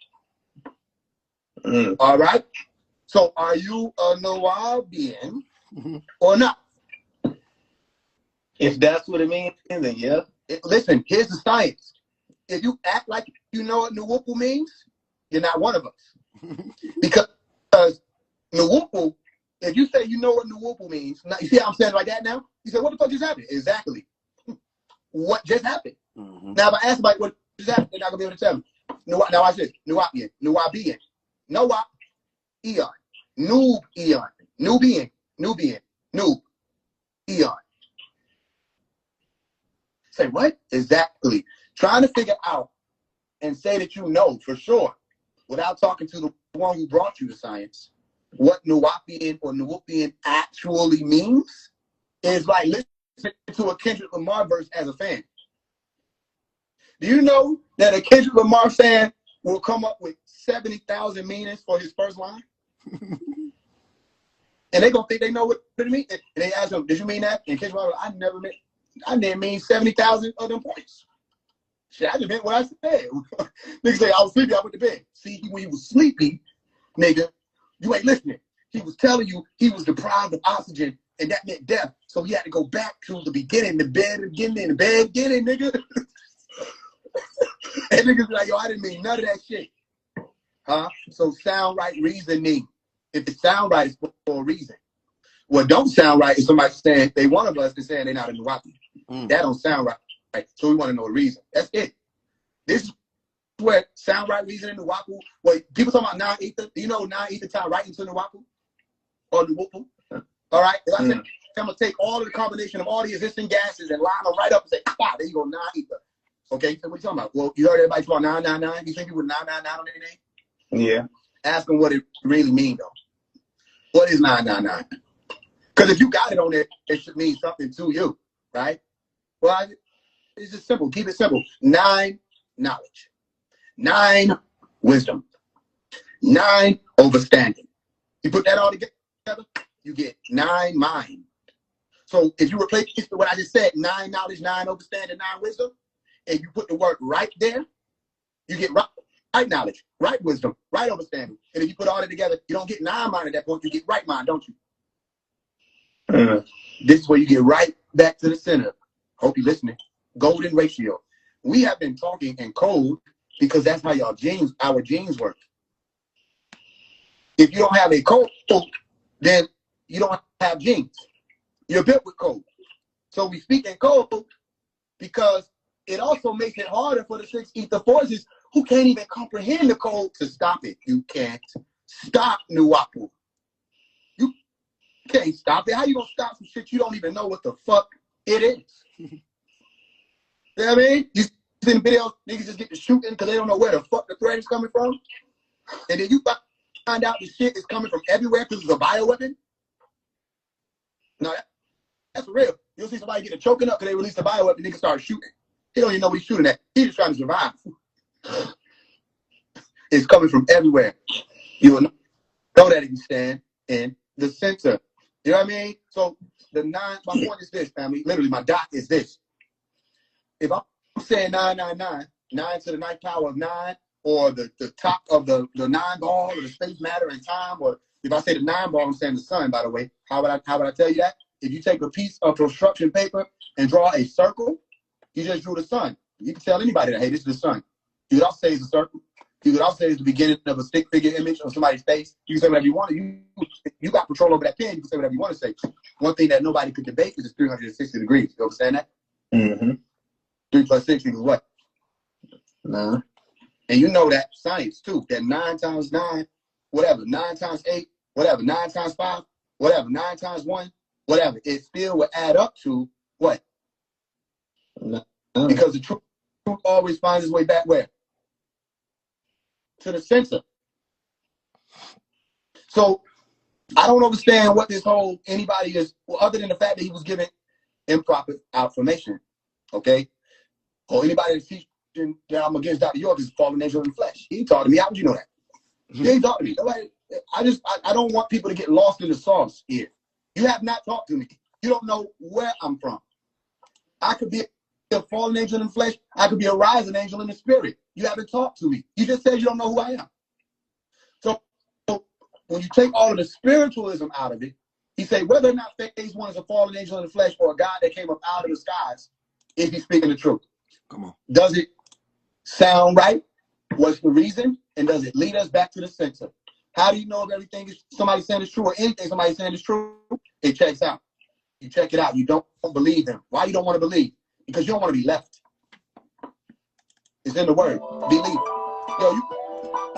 All right. So are you a Nawabian or not? If that's what it means, then yeah. Listen, here's the science. If you act like you know what Nuwupu means, you're not one of us. Because Nuwupu, if you say you know what Nuwupu means, now, you see how I'm saying it like that now? You say, what the fuck just happened? Exactly. What just happened? Now, if I ask somebody what just happened, they're not going to be able to tell me. Now I said, Nuwabian, Nuwabian, Noah, Eon, Noob, Eon, Nubian, Noob, Eon. Say what? Exactly. Trying to figure out and say that you know for sure, without talking to the one who brought you to science, what Nuwapian or Nuwupian actually means is like listening to a Kendrick Lamar verse as a fan. Do you know that a Kendrick Lamar fan will come up with 70,000 meanings for his first line? And they're going to think they know what it means. And they ask him, did you mean that? And Kendrick Lamar, I didn't mean 70,000 of them points. Shit, I just meant what I said. Nigga say, I was sleepy, I went to bed. See, when he was sleepy, nigga, you ain't listening. He was telling you he was deprived of oxygen, and that meant death. So he had to go back to the beginning, the bed beginning, nigga. And niggas be like, yo, I didn't mean none of that shit. Huh? So sound right reasoning. If it sound right, it's for a reason. What don't sound right is somebody saying they one of us and saying they're not a Nuwapi. That don't sound right. So we want to know a reason. That's it. This is where sound right reasoning, Nuwapu. Well, people talking about non-ether. Do you know non-ether tie right into Nuwapu? Or Nuwupu? All right? If I say, I'm going to take all of the combination of all the existing gases and line them right up and say, ah, there you go, non-ether. Okay, so what are you talking about? Well, you heard everybody talk about 999. You think people with 999 on their name? Yeah. Ask them what it really means, though. What is 999? Because if you got it on there, it should mean something to you, right? Well, it's just simple. Keep it simple. 9, knowledge. 9, wisdom. 9, understanding. You put that all together, you get 9, mind. So if you replace what I just said, 9 knowledge, 9 understanding, 9 wisdom, and you put the word right there, you get right knowledge, right wisdom, right understanding. And if you put all that together, you don't get 9 mind at that point, you get right mind, don't you? This is where you get right back to the center. Hope you're listening. Golden ratio. We have been talking in code because that's how our genes work. If you don't have a code, then you don't have genes. You're built with code. So we speak in code because it also makes it harder for the 6 ether forces who can't even comprehend the code to stop it. You can't stop Nuwapu. You can't stop it. How you gonna stop some shit you don't even know what the fuck it is? You know what I mean? You see the videos, niggas just get to shooting because they don't know where the fuck the threat is coming from. And then you find out the shit is coming from everywhere because it's a bioweapon. No, that's real. You'll see somebody get a choking up because they release the bioweapon, niggas start shooting. He don't even know what he's shooting at. He's just trying to survive. It's coming from everywhere. You will know that if you stand in the center. You know what I mean? So my point is this, family. Literally, my dot is this. If I'm saying 999, 9 to the 9th power of 9, or the top of the 9 ball, or the space, matter, and time, or If I say the 9 ball, I'm saying the sun, by the way. How would I tell you that? If you take a piece of construction paper and draw a circle, you just drew the sun. You can tell anybody that, hey, this is the sun. You could also say it's a circle. You could also say it's the beginning of a stick figure image of somebody's face. You can say whatever you want. You got control over that pen. You can say whatever you want to say. One thing that nobody could debate is it's 360 degrees. You understand that? Mm-hmm. 3 plus 6 equals what? 9. And you know that science, too. That 9 times 9, whatever. 9 times 8, whatever. 9 times 5, whatever. 9 times 1, whatever. It still would add up to what? 9. Because the truth always finds its way back where? To the center. So I don't understand what this whole anybody is, well, other than the fact that he was giving improper information, okay? Or anybody that's teaching that I'm against Dr. York is fallen angel in the flesh. He talked to me. How would you know that? He ain't talked to me. Nobody, I don't want people to get lost in the sauce here. You have not talked to me. You don't know where I'm from. I could be a fallen angel in the flesh. I could be a rising angel in the spirit. You haven't talked to me. You just said you don't know who I am. So when you take all of the spiritualism out of it, he said whether or not phase 1 is a fallen angel in the flesh or a God that came up out of the skies, is he speaking the truth? Come on. Does it sound right? What's the reason? And does it lead us back to the center? How do you know if everything is somebody saying is true or anything somebody saying is true? It checks out. You check it out. You don't believe them. Why you don't want to believe? Because you don't want to be left. It's in the word. Believe. Yo,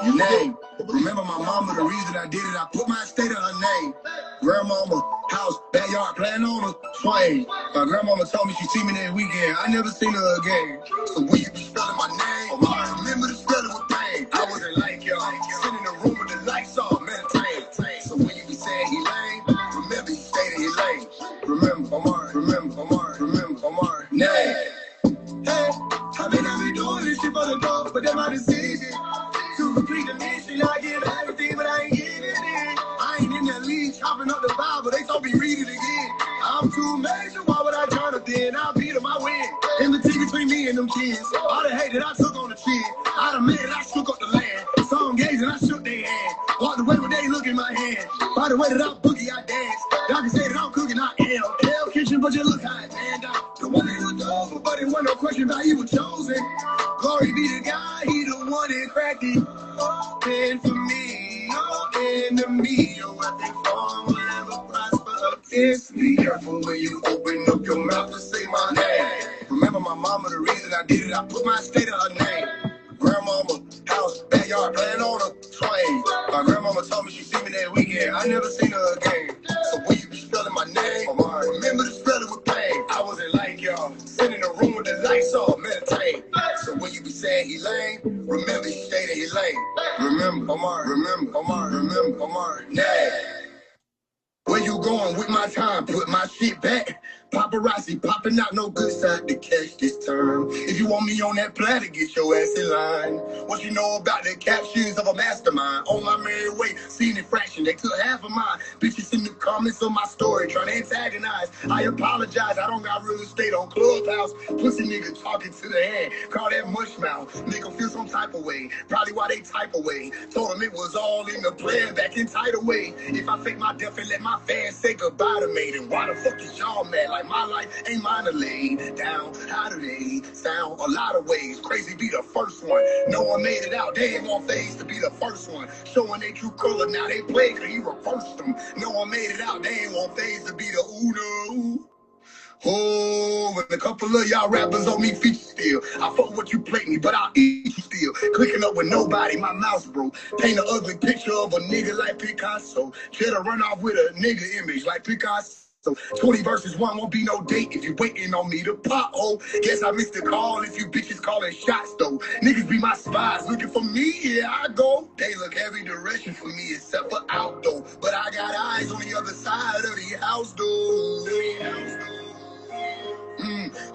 you name. Remember my mama, the reason I did it, I put my estate in her name. Grandmama, house, backyard, playing on a swing. My grandmama told me she see me that weekend. I never seen her again. So when you be spelling my name, I remember the spelling with pain. I wasn't like y'all. Sitting in the room with the lights off, meditating. So when you be saying he lame, remember he stayed in his lane. Remember, Omar, remember, Omar, remember, Omar, name. Hey, I may not be doing this shit for the dog, but that's my decision. To complete the mission, I give everything, but I ain't giving it. I ain't in that league chopping up the Bible, they told me read it again. I'm too major, why would I turn up then? I'll beat them, I win. In the team between me and them kids, all the hate that I took on the chin. I done made it, I shook up the land. Saw them gaze and I shook their hand. Walked away when they look in my hand. By the way that I boogie, I dance. Y'all can say that I'm cooking, I am. Hell kitchen, but you look how it panned out. The one that was over, but it wasn't no question about he was chosen. Glory be to God, he the one that cracked it open for me. No enemy, no weapon form will ever prosper against me. Careful when you open up your mouth to say my name. Remember my mama, the reason I did it, I put my estate in her name. Grandmama, house, backyard, playing on a swing. My grandmama told me she see me that weekend. I never seen her again. So when you be spelling my name, remember to spell it with pain. I wasn't like y'all, sitting in a room with the lights off, meditating. So when you be saying he lame, remember he stayed in his lane. Remember, Omar, remember, Omar, remember, Omar, name. Where you going with my time? Put my shit back. Paparazzi popping out, no good side to catch this term. If you want me on that platter, get your ass in line. What you know about the captions of a mastermind? On my merry way, seeing a fraction, they took half of mine. Bitches in the comments of my story, trying to antagonize. I apologize, I don't got real estate on Clubhouse. Pussy nigga talking to the hand, call that mush mouth. Nigga feel some type of way, probably why they type away. Told them it was all in the plan, back in tight away. If I fake my death and let my fans say goodbye to me, then why the fuck is y'all mad? Like my life ain't mine to lay down. How do they sound? A lot of ways. Crazy be the first one. No one made it out. They ain't want FaZe to be the first one. Showing they true color. Now they play cause he reversed them. No one made it out. They ain't want FaZe to be the Uno. Oh, and a couple of y'all rappers on me feature still. I fuck what you play me, but I'll eat you still. Clicking up with nobody, my mouse broke. Paint an ugly picture of a nigga like Picasso. Try to run off with a nigga image like Picasso. So 20 versus 1 won't be no date if you waiting on me to pop. Oh, guess I missed the call if you bitches calling shots though. Niggas be my spies looking for me, yeah I go. They look every direction for me except for outdoor. But I got eyes on the other side of the house door.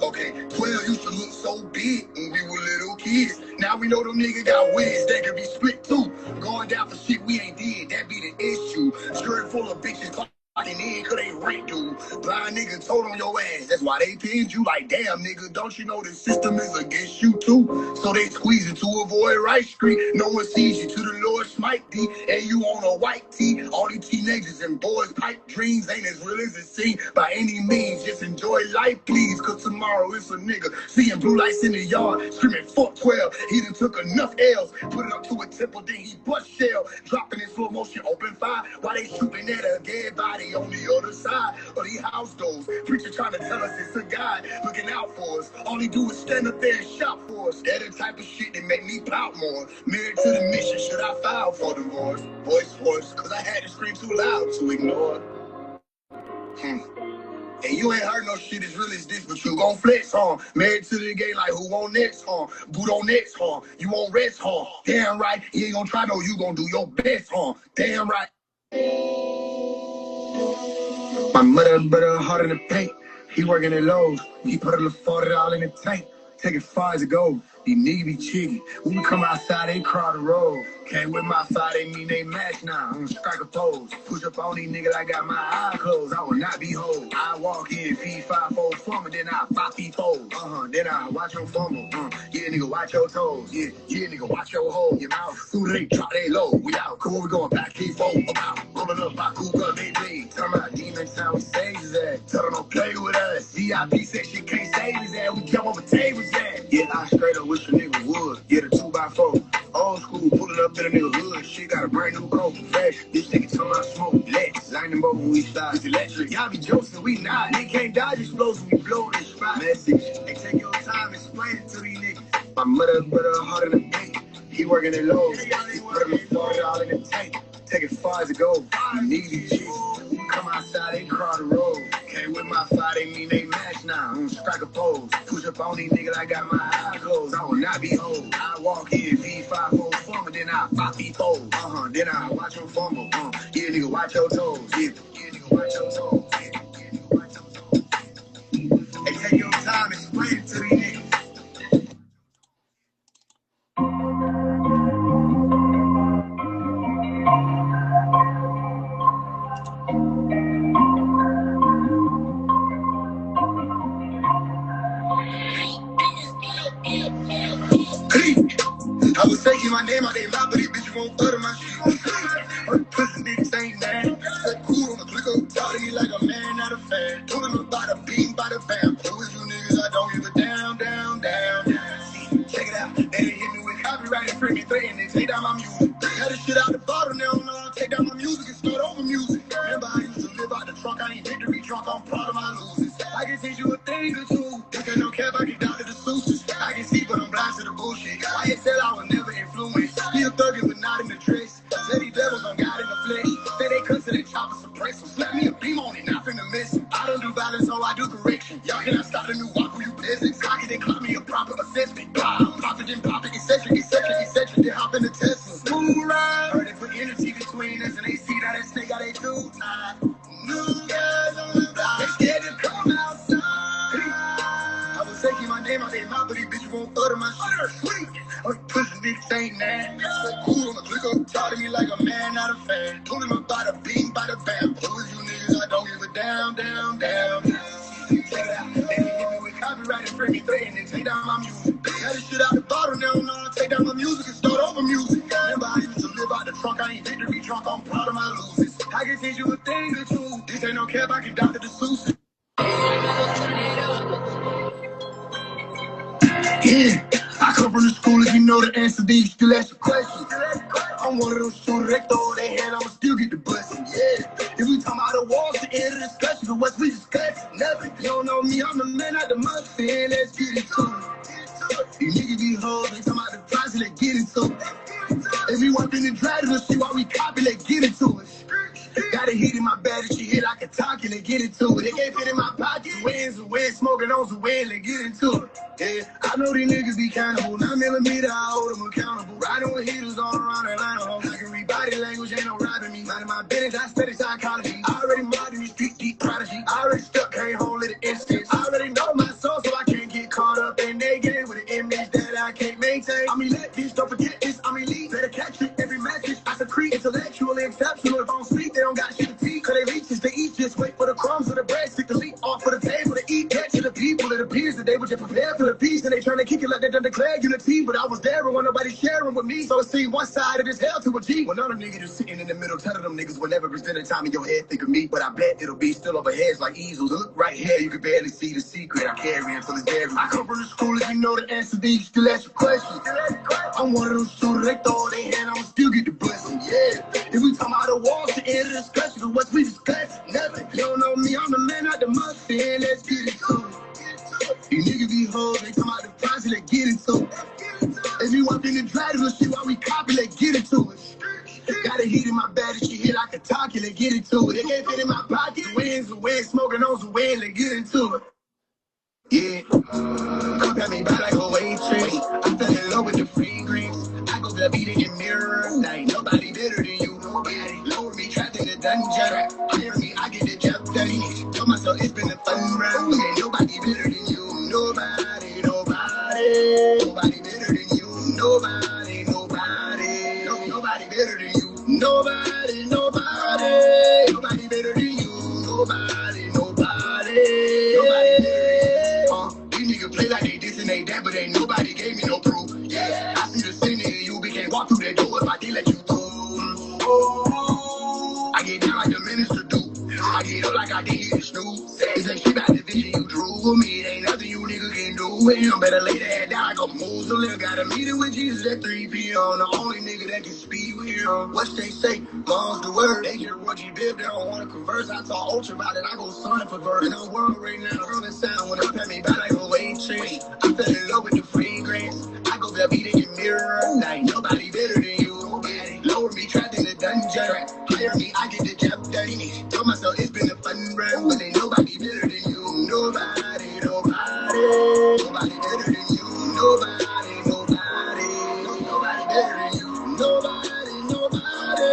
Okay, 12 used to look so big when we were little kids. Now we know them niggas got wigs that can be split too. Going down for shit we ain't did, that be the issue. Shirt full of bitches clocking locking in cause they rent due. Blind nigga told on your ass, that's why they pinned you. Like, damn nigga, don't you know the system is against you too? So they squeeze it to avoid right street. No one sees you to the Lord smite thee. And you on a white tee. All these teenagers and boys pipe dreams ain't as real as it seems. By any means, just enjoy life please, cause tomorrow it's a nigga seeing blue lights in the yard, screaming fuck 12. He done took enough L's, put it up to a temple, then he bust shell, dropping in slow motion, open fire, while they shooting at a dead body on the other side of the house doors. Preacher trying to tell us it's a guy looking out for us. All he do is stand up there and shout for us. That the type of shit that make me pout more. Married to the mission, should I file for divorce? Voice hoarse, cause I had to scream too loud to ignore. And you ain't heard no shit as real as this, but you gon' flex, huh? Married to the game like who on next, huh? Boot on next, huh? You won't rest, huh? Damn right, you ain't gon' try no, you gon' do your best, huh? Damn right. My mother brother hard in the paint. He working at Lowe's. He put a little $40 in the tank. Take it far as it goes. These niggas be chicken. When we come outside, they crawl the road. Came with my side, they mean they match now. I'm strike a pose. Push up on these niggas, I got my eyes closed. I will not be hold. I walk in, feed 5-4 fumble, then I pop feet toes. Then I watch your fumble. Yeah, nigga, watch your toes. Yeah, nigga, watch your hole. Your mouth. Soon they drop, they low. We out. Cool, we going back, keep fold. About rolling up my cougar, they bleed. Tell my demon time, we save his ass. Tell them don't play with us. VIP section can't save his ass. We jump over tables ass. Yeah, I straight up wish a nigga would. Yeah, the 2x4. Old school, pulling up in a nigga hood. Shit got a brand new coat. Fresh, this nigga talking about smoke. Lex, lightning bolt when we start. It's electric. Y'all be joking, we not. They can't dodge explosions, we blow this spot. Message, they take your time, explain it to these niggas. My mother hard in the bank. He working at Lowe's. He put a $40 in the tank. Take it far as it goes. You need these chicks. We come outside, they crawl the road. Came with my side, they mean they match now. Strike a pose. Push up on these niggas, I got my eyes closed. I will not be hold. I walk in, feed 5-4 fumble, then I pop feet toes. Then I watch your fumble. Yeah, nigga, watch your toes. Yeah, nigga, watch your toes. Yeah, nigga, watch your toes. Hey, take your time, explain it to these niggas. I was taking my name out they mouth, but these bitches won't utter my shit. Pussy niggas ain't mad. Said cool on the click up, talk to me like a man, not a fan. Told him about a beam, by the fam. Who is you niggas? I don't give a damn. Check it out. They didn't hit me with copyright and freaking threatening. They take down my music. Got this shit out the bottle now. I'll take down my music and start over music. Remember I used to live out the trunk. I ain't victory drunk. I'm proud of my losers. I can teach you a thing or two. If ain't no cap, I get down to the suitors. I can see, but I'm blind to the bullshit. I ain't said I was never influenced. Still thugging, but not in the dress. Said these devils on God in the flesh. Say they cuss and they chop and suppress them. Slap me a beam on it, not finna miss them. I don't do violence, so I do correction. Y'all cannot stop the new walk who you peasants. I can then clock me a proper assessment. Blah, profit then pop it, etc. Then hop in the Tesla. Smooth ride. Heard they put energy between us and they see that snake got they too tight. New guys on the block. They scared to come outside. I was taking my name out their mouth, but these bitches won't utter my shit. Pussy niggas ain't mad. So cool on the click up, talk to me like a man, not a fan. Told him about a beam, by the fam. Who is you niggas? I don't give a damn. Check it out. They hit me with copyright and freaking threatening. Take down my music. Got this shit out the bottle now. I'll take down my music and start over music. Remember I used to live out the trunk. I ain't victory drunk. I'm proud of my losers. I can teach you a thing or two. This ain't no cap. I can down to the Susan. Yeah, I come from the school. If you know the answer, then you still ask your questions. I'm one of those shooters, they throw their hand, I'ma still get the blessing. Yeah, if we talking about the walls, the end of the discussion, but what's we discussing? Nothing. You don't know me, I'm the man out the muffin. Let's get into it. These niggas be hoes, they talking about the price, let's get into it. If we want in the dragon, let's see why we copy, let's get into it. Got a heat in my bed and she hit like a talkie, let's get into it. They can't fit in my pocket. Wins, smoking on some wind, let's get into it. Yeah, I know these niggas be cannibal. 9mm, I hold them accountable. Riding with heaters all around Atlanta. I can read body language, ain't no robbing me. Minding my business, I study psychology. I already mobbed me, street deep prodigy. I already stuck, came home, lit an instance. I already know my soul, so I can't get caught up in they game with an image that I can't maintain. I'm elite, bitch, don't forget this. I'm elite, better catch it. Every message I secrete, intellectually exceptional. If I don't speak, they don't got shit to teach. Cause they reach, they eat you. was just prepared for the peace, and they trying to kick it like they done declared unity. But I was there and when nobody sharing with me. So it seemed one side of this hell to a G. When other niggas just sitting in the middle, telling them niggas whenever it's dinner time in your head, think of me. But I bet it'll be still over heads like easels. Look right here, you can barely see the secret I carry until it's there. I come from the school, if you know the answer, then you still ask your questions. I'm one of those shooters, they throw their hand, I'ma still get the blessing, yeah. If we talk about the walls, the end of the discussion, but what we discuss, nothing. You don't know me, I'm the man out the mud, and let's get it to it. These niggas be hoes, they talk about the project, let's get into it. If you walk in the drive, let's see why we copy, let's get into it. Got a heat in my bed, and she hit like a talkie, let's get into it. It can't fit in my pocket, the wind, smoking on some wind, let's get into it. Yeah, come at me by like a waitress. I fell in love with the fragrance. I go the beat in your mirror. Like nobody better than you. Nobody lower me, trapped in the dungeon. Hire me, I get the job done. Tell myself it's been a fun run. Ain't nobody better than you. Nobody, nobody. Nobody better than you. Nobody, nobody. Nobody better than you. Nobody, nobody. Nobody better than you. Nobody, nobody. Nobody better than you. Play like they this and they that, but ain't nobody gave me no proof. Yeah, I see the sin in you, we can't walk through that door if I did let you through. Oh, I get down like the minister do. I get up like I did the snooze. It's like shit about the vision you drew for me. It ain't nothing you nigga can do. And you better lay that down like a Muslim. Got a meeting with Jesus at 3 p.m. The only nigga that can speak with him. What they say, mom's the word. They hear what you did, they don't want to converse. I talk ultra about it, I go son for verse. In the world right now, the sound when they pat me back like a waitress. I fell in love with the fragrance. I go the beat in your mirror. Like nobody better than you. Nobody lower me, trapped in the dungeon. Hire me, I get the job done. Tell myself it's been a fun run, but ain't nobody better than you. Nobody, nobody. Nobody better than you. Nobody, nobody. Nobody better than you. Nobody, nobody.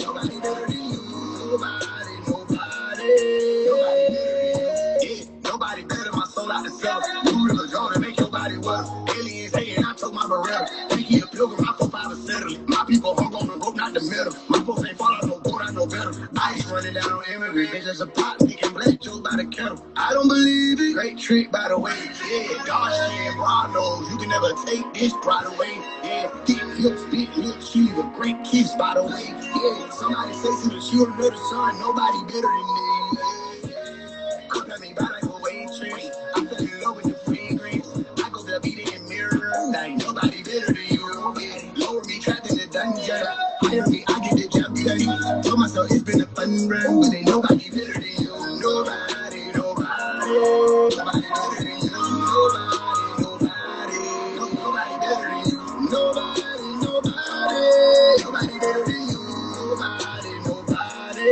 Nobody better than you. Nobody, nobody. Nobody better than you. Yeah, nobody better. My soul out the cellar. You really draw to make your body work. Aliens hating, I took my Morel. Think he a pilgrim, my profile is settled. My people hung on the rope, not the middle. My folks ain't fall out no boat, I know better. Ice running down on immigrants. It's just a pot, picking black Joe by the kettle. I don't believe it. Great trick, by the way. Yeah, God shit, broad nose. You can never take this pride away. Yeah, deep lips, big lips. She's a great kiss, by the way. Yeah, somebody say to the children of the sun, nobody better than me. Yeah. Come at me by like a waitress. I fell in love with the fragrance. I go the beat in your mirror. Like nobody better than you. Yeah. Lower me, trapped in the dungeon. Hire me, I get the job done. Told myself it's been a fun run, but ain't nobody better than you. Nobody, nobody. Nobody better than you. Nobody, nobody. Nobody better than you. Nobody, nobody. Nobody better than you. Nobody, nobody.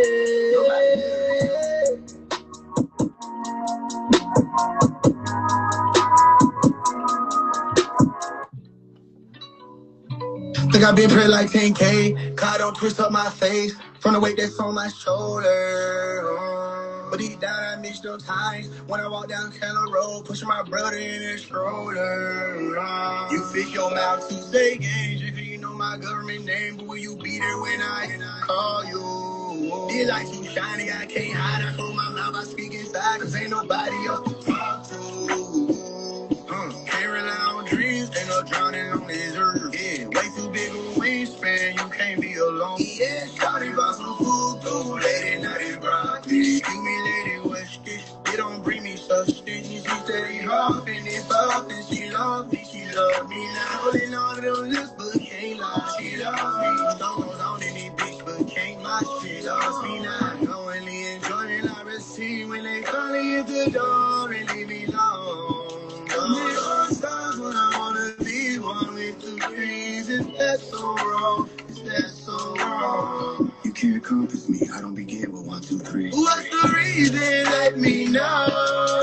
Nobody better than you. Think I've been prayed like 10K. God don't twist up my face from the weight that's on my shoulder. But deep down I miss those times when I walk down Keller Road, pushing my brother in his stroller. You fish your mouth to say games if you know my government name, but will you be there when I call you? These lights too shiny, I can't hide. I close my mouth, I speak inside, cause ain't nobody else to talk to. Can't rely on dreams, ain't no drowning on this earth. Yeah, way too big a wingspan, you can't be alone. Yeah, shawty bought some food too, lady, not in broccoli. Excuse me, lady, what's this? It don't bring me substance. She steady hopping it up, and she love me now. Holding on to them lips, but can't lie. She loves me, stones on any bitch, but can't my shit. Loves me now, knowingly enjoying I receive when they calling at the door and leave me alone. Sometimes when I wanna be one with the trees, is that so wrong? Is that so wrong? You can't compass me, I don't begin with 1, 2, 3. What's the reason? Let me know.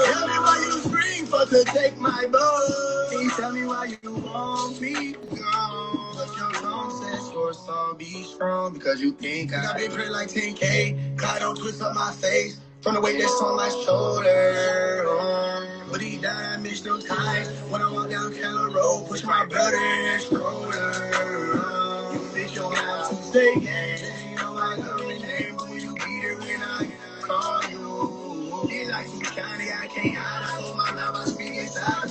Tell me why you scream for to take my blood. Can you tell me why you want me gone? But your song says your song be strong because you think I've been praying like 10K. God don't twist up my face from the weight that's on my shoulder. But deep down I miss those times when I walk down Keller Road, push my brother in his stroller. You fish your mouth to say games, you know I love your name, but will you be there when I call you? These lights too shiny, I can't hide. I hold my mouth, I speak inside.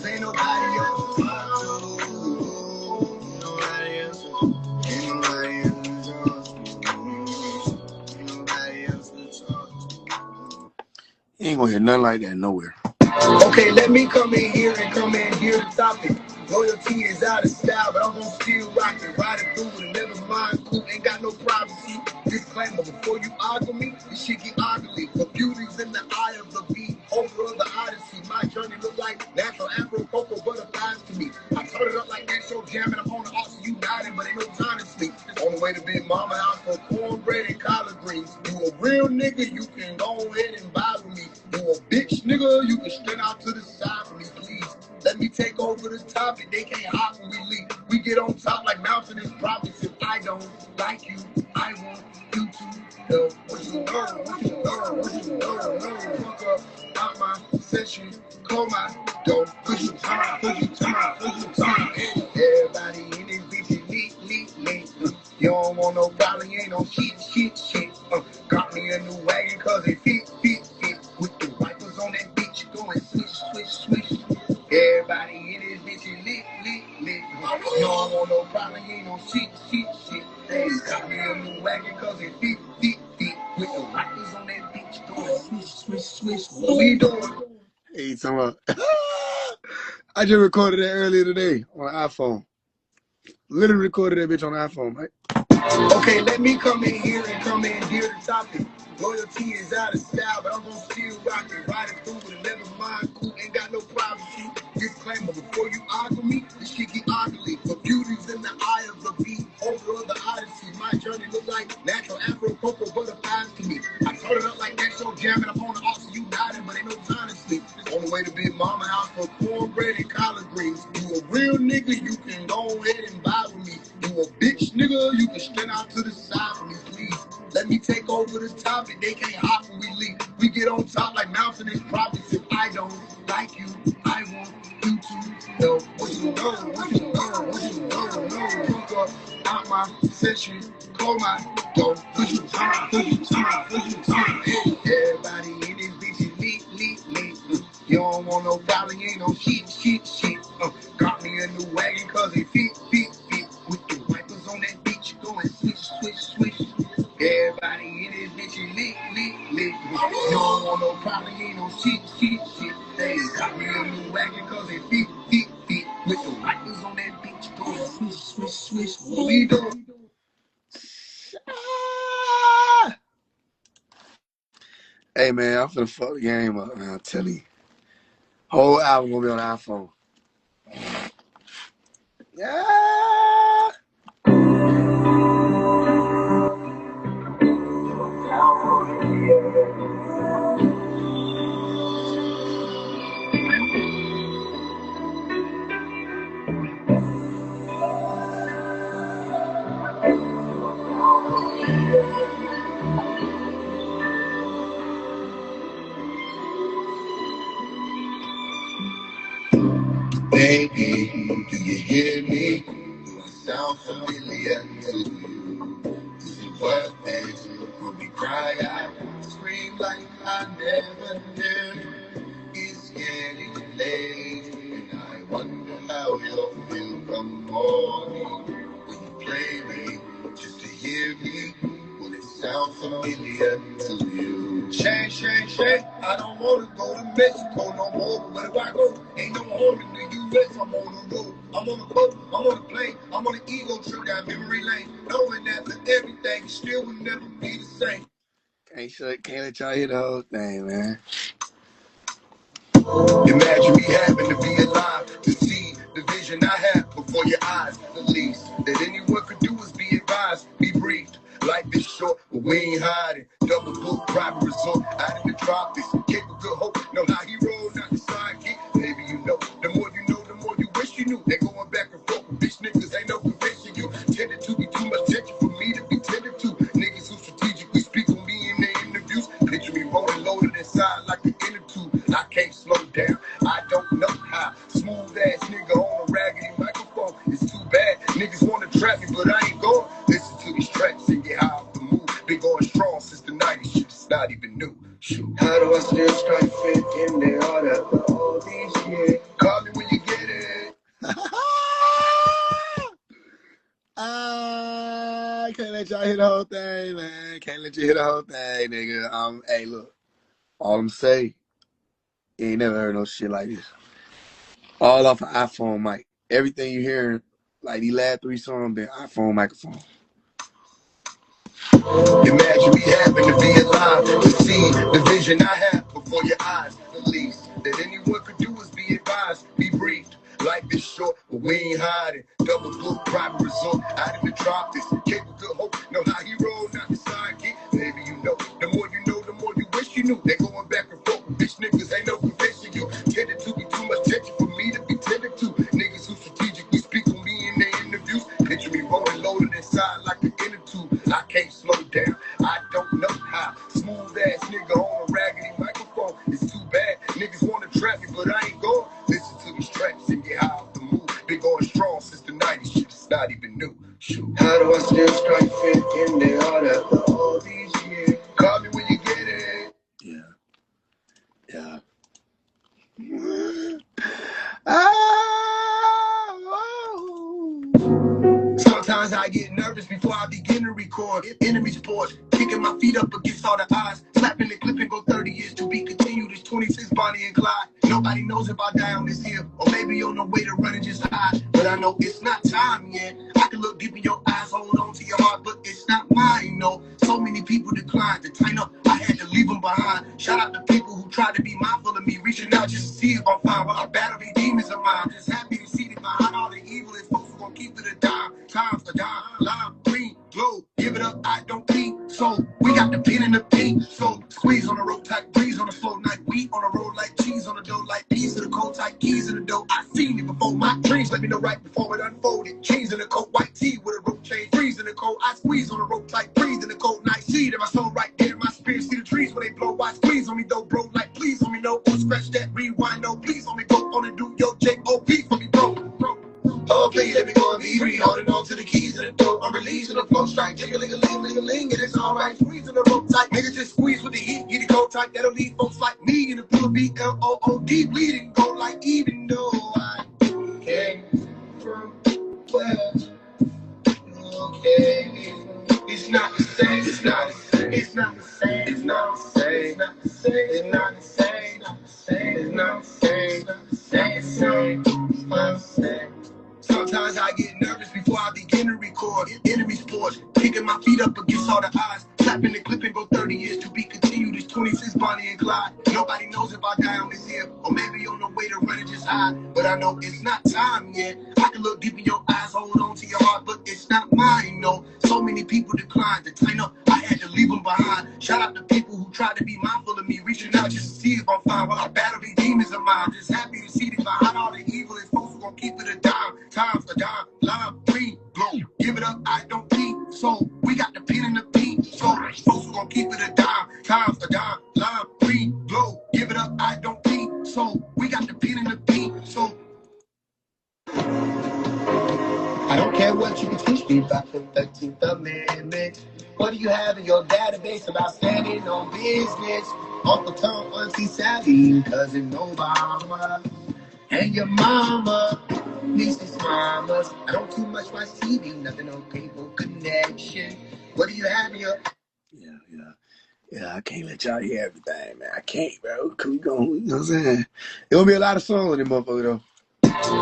You ain't gonna hear nothing like that nowhere. Okay, let me come in here and come in here to topic. Loyalty is out of style, but I'm gonna still rock it. Riding through with it, never mind. Cool, ain't got no privacy. Disclaimer, before you argue me, this shit get ugly. The beauty's in the eye of the beat, over of the odyssey. My journey look like natural Afro cocoa butterflies to me. I turn it up like that show jamming. I'm on the ox united, but ain't no time to sleep. On the way to Big Mama house for cornbread and collard greens. You a real nigga, you can go ahead and buy with me. You a bitch nigga, you can stand out to the side for me, please. Let me take over the topic. They can't hop when we leave. We get on top like mountainous prophets. If I don't like you, I want you to know what you know, what you know, what you know. Fuck up out my session, call my door. Cause you time, cause you time, cause you time. Everybody in this bitch is lit. You don't want no problem, you ain't no shit. Got me a new wagon cause it fit. With the wipers on that bitch going swish. Everybody in this bitch is lit. You don't want no problem, you ain't no shit. Hey, got me a new wagon cause it fit. With the wipers on that bitch going swish. What we doing? Hey, talking about. I just recorded that earlier today on an iPhone. Literally recorded that bitch on an iPhone, right? Okay, let me come in here and come in here to topic. Loyalty is out of style, but I'm gonna still rock it. Riding through with it, never mind. Cool, ain't got no privacy. Disclaimer, before you argue me, this shit get ugly. The beauty's in the eye of the beat, over of the odyssey. My journey look like natural Afro cocoa butterflies to me. I turn it up like that show jamming. I'm on the ox united, but ain't no time to sleep. On the way to Big Mama house for cornbread and collard greens. You a real nigga, you can go ahead and buy with me. You a bitch nigga, you can stand out to the side for me, please. Let me take over the topic. They can't hop when we leave. We get on top like mountainous prophets. If I don't like you, I want you to know what you know. Fuck up out my session, call my door. Cause you time. Everybody in this bitch is lit. You don't want no problem, you ain't no shit. Got me a new wagon cause it fit. With the wipers on that bitch going swish. Everybody in this bitch is lit. You don't want no problem, you ain't no shit. Hey, got me a new wagon cause it fit. With the wipers on that bitch going swish. What we doing? Hey, man, I'm finna fuck the game up, man. I'm telling you. Whole album gonna be on the iPhone. Yeah. Baby, do you hear me? Do I sound familiar to you? Is it worth it? When we cry out, scream like I never did. It's getting late, and I wonder how you'll feel come morning. When you play me, just to hear me, will it sound familiar to you? Shame, I don't wanna go to Mexico no more, but where do I go? Ain't no home in the US, I'm on the road. I'm on the boat, I'm on the plane, I'm on the ego trip down memory lane. Knowing that for everything, still will never be the same. Can't let y'all hear the whole thing, man. Imagine me having to be alive to see the vision I have before your eyes. The least that anyone could do is be advised, be briefed. Life is short, but we ain't hiding. Double book, private resort, out in the tropics. Cape of Good Hope, know how he roll, not the sidekick. Maybe you know, the more you know, the more you wish you knew. They going back and forth with bitch niggas, ain't no conviction. You tended to be too much tension for me to be tended to. Niggas who strategically speak on me in their interviews. Picture me rolling loaded inside like an inner tube. I can't slow down, I don't know how. Smooth ass nigga on a raggedy microphone. It's too bad, niggas wanna trap me, but I ain't going. Listen to these tracks and get high off the move. Been going strong since the 90s, shit is not even new. Shoot. How do I still strike fit in there all after all these years? Call me when you get it. Can't let y'all hear the whole thing, man. Can't let you hear the whole thing, nigga. Hey, look. All I'm saying, you ain't never heard no shit like this. All off an iPhone mic. Everything you hearing, like these last 3 songs, been iPhone microphone. Imagine me having to be alive to see the vision I have before your eyes. The least that anyone could do is be advised, be briefed. Life is short, but we ain't hiding. Double book, private resort, out in the tropics. Capable good hope, know how he roll, not the sidekick. Maybe you know, the more you wish you knew. They going back and forth, bitch niggas ain't no convincing you. Tended to be too much tension for me to be tended to. Niggas who strategically speak on me in their interviews. Picture me rolling loaded inside like an inner tube. I can't slow down, I don't know how. Smooth ass nigga on a raggedy microphone. It's too bad, niggas wanna trap me, but I ain't going. Listen to these tracks and get high off the move. Been going strong since the 90s, shit is not even new. Shoot. How do I still strike fit in their heart after all these years? Call me when you get it. Yeah. Sometimes I get nervous before I begin to record. Enemy sports, kicking my feet up against all the odds. Slapping the clip and go 30 years to be continued. It's 26 Bonnie and Clyde. Nobody knows if I die on this hill, or maybe on the way to run and just hide. But I know it's not time yet. I can look deep in your eyes, hold on to your heart, but it's not mine, no. So many people declined to tighten up. I had to leave them behind. Shout out to people who tried to be mindful of me, reaching out just to see if I'm fine. While I battle these demons of mine, just happy to see that behind all the evil is folks who gon' keep it a dime. Times a dime, lime, green, glow. Give it up, I don't think so. We got the pin and the pink, so squeeze on the road, tight breeze on a slow night. We on the road like cheese on the dough, like peas in the cold, tight keys in the dough. I seen it before my dreams, let me know right before it unfolded. Cheese in the coat, white tee with a rope chain, freeze in the cold. I squeeze on the rope, tight breathe in the cold night. See that my soul right there, my spirit see the trees when they blow. Why squeeze on me though, bro? Like please on me, no. Or scratch that rewind, no. Please on me, go on and do your J.O.P. for me, bro. Oh, please let me go and be free. Holding on to the keys of the door. I'm releasing the flow strike. Jiggle-ling-a-ling-ling-a-ling. And it's alright. Squeezing the rope tight. Niggas just squeeze with the heat. Get it cold tight. That'll leave folks like me in the pool of B-L-O-O-D. Bleeding go like even though I came from where okay. It's not the same. It's not the same. It's not the same. It's not the same. It's not the same. It's not the same. It's not the same. It's not the same. It's not the same. Sometimes I get nervous before I begin to record. Enemy sports, kicking my feet up against all the odds. Slapping the clip and go 30 years to be continued. It's 26 Bonnie and Clyde. Nobody knows if I die on this hill, or maybe on the way to run and just hide. But I know it's not time yet. I can look deep in your eyes, hold on to your heart, but it's not mine, no. So many people declined to tighten up. I had to leave them behind. Shout out to people who tried to be mindful of me, reaching out just to see if I'm fine. While I battle these demons of mine, just happy to see that behind all the evil is folks who gon' keep it a dime. Times a dime, lime, green, glow. Give it up, I don't think so. We got the pin and the pink, so folks who gon' keep it a dime. Times a dime, lime, green, glow. Give it up, I don't think so. We got the pin and the pink, so I don't care what you can teach me about the 13th Amendment. What do you have in your database about standing on business? Uncle Tom, Auntie Sally, Cousin Obama, and your mama, nieces, mamas. I don't too much watch TV, nothing on cable connection. What do you have in your... Yeah, I can't let y'all hear everything, man. I can't, bro. Come on, you know what I'm saying? It gonna be a lot of songs in this motherfucker, though.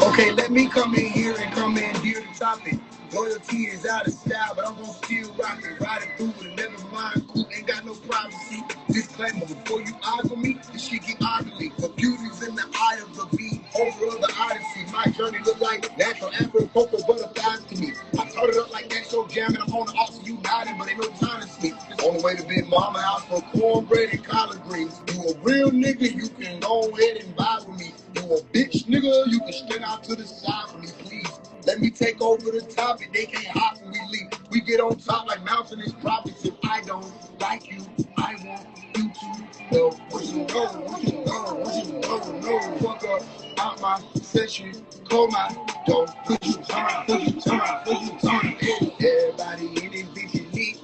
Okay, let me come in here and come in here to topic. Loyalty is out of style, but I'm gonna still rock it. Riding through with a never mind cool, ain't got no privacy. Disclaimer, before you argue me, this shit get ugly. But beauty's in the eye of the beat, over of the odyssey. My journey look like natural African cocoa butterflies to me. I turn it up like that show jam, and I'm on the ox, you nodding, but ain't no time to sleep. It's on the way to Big Mama house for cornbread and collard greens. You a real nigga, you can go ahead and buy with me. You a bitch nigga, you can stand out to the side for me, please. Let me take over the topic, they can't hop when we leave. We get on top like mountainous prophets. If I don't like you, I want you to know. What you know, what you know, what you know. Fuck up out my session, call my door. Put you turn, put you turn, put you turn. Everybody in this bitch,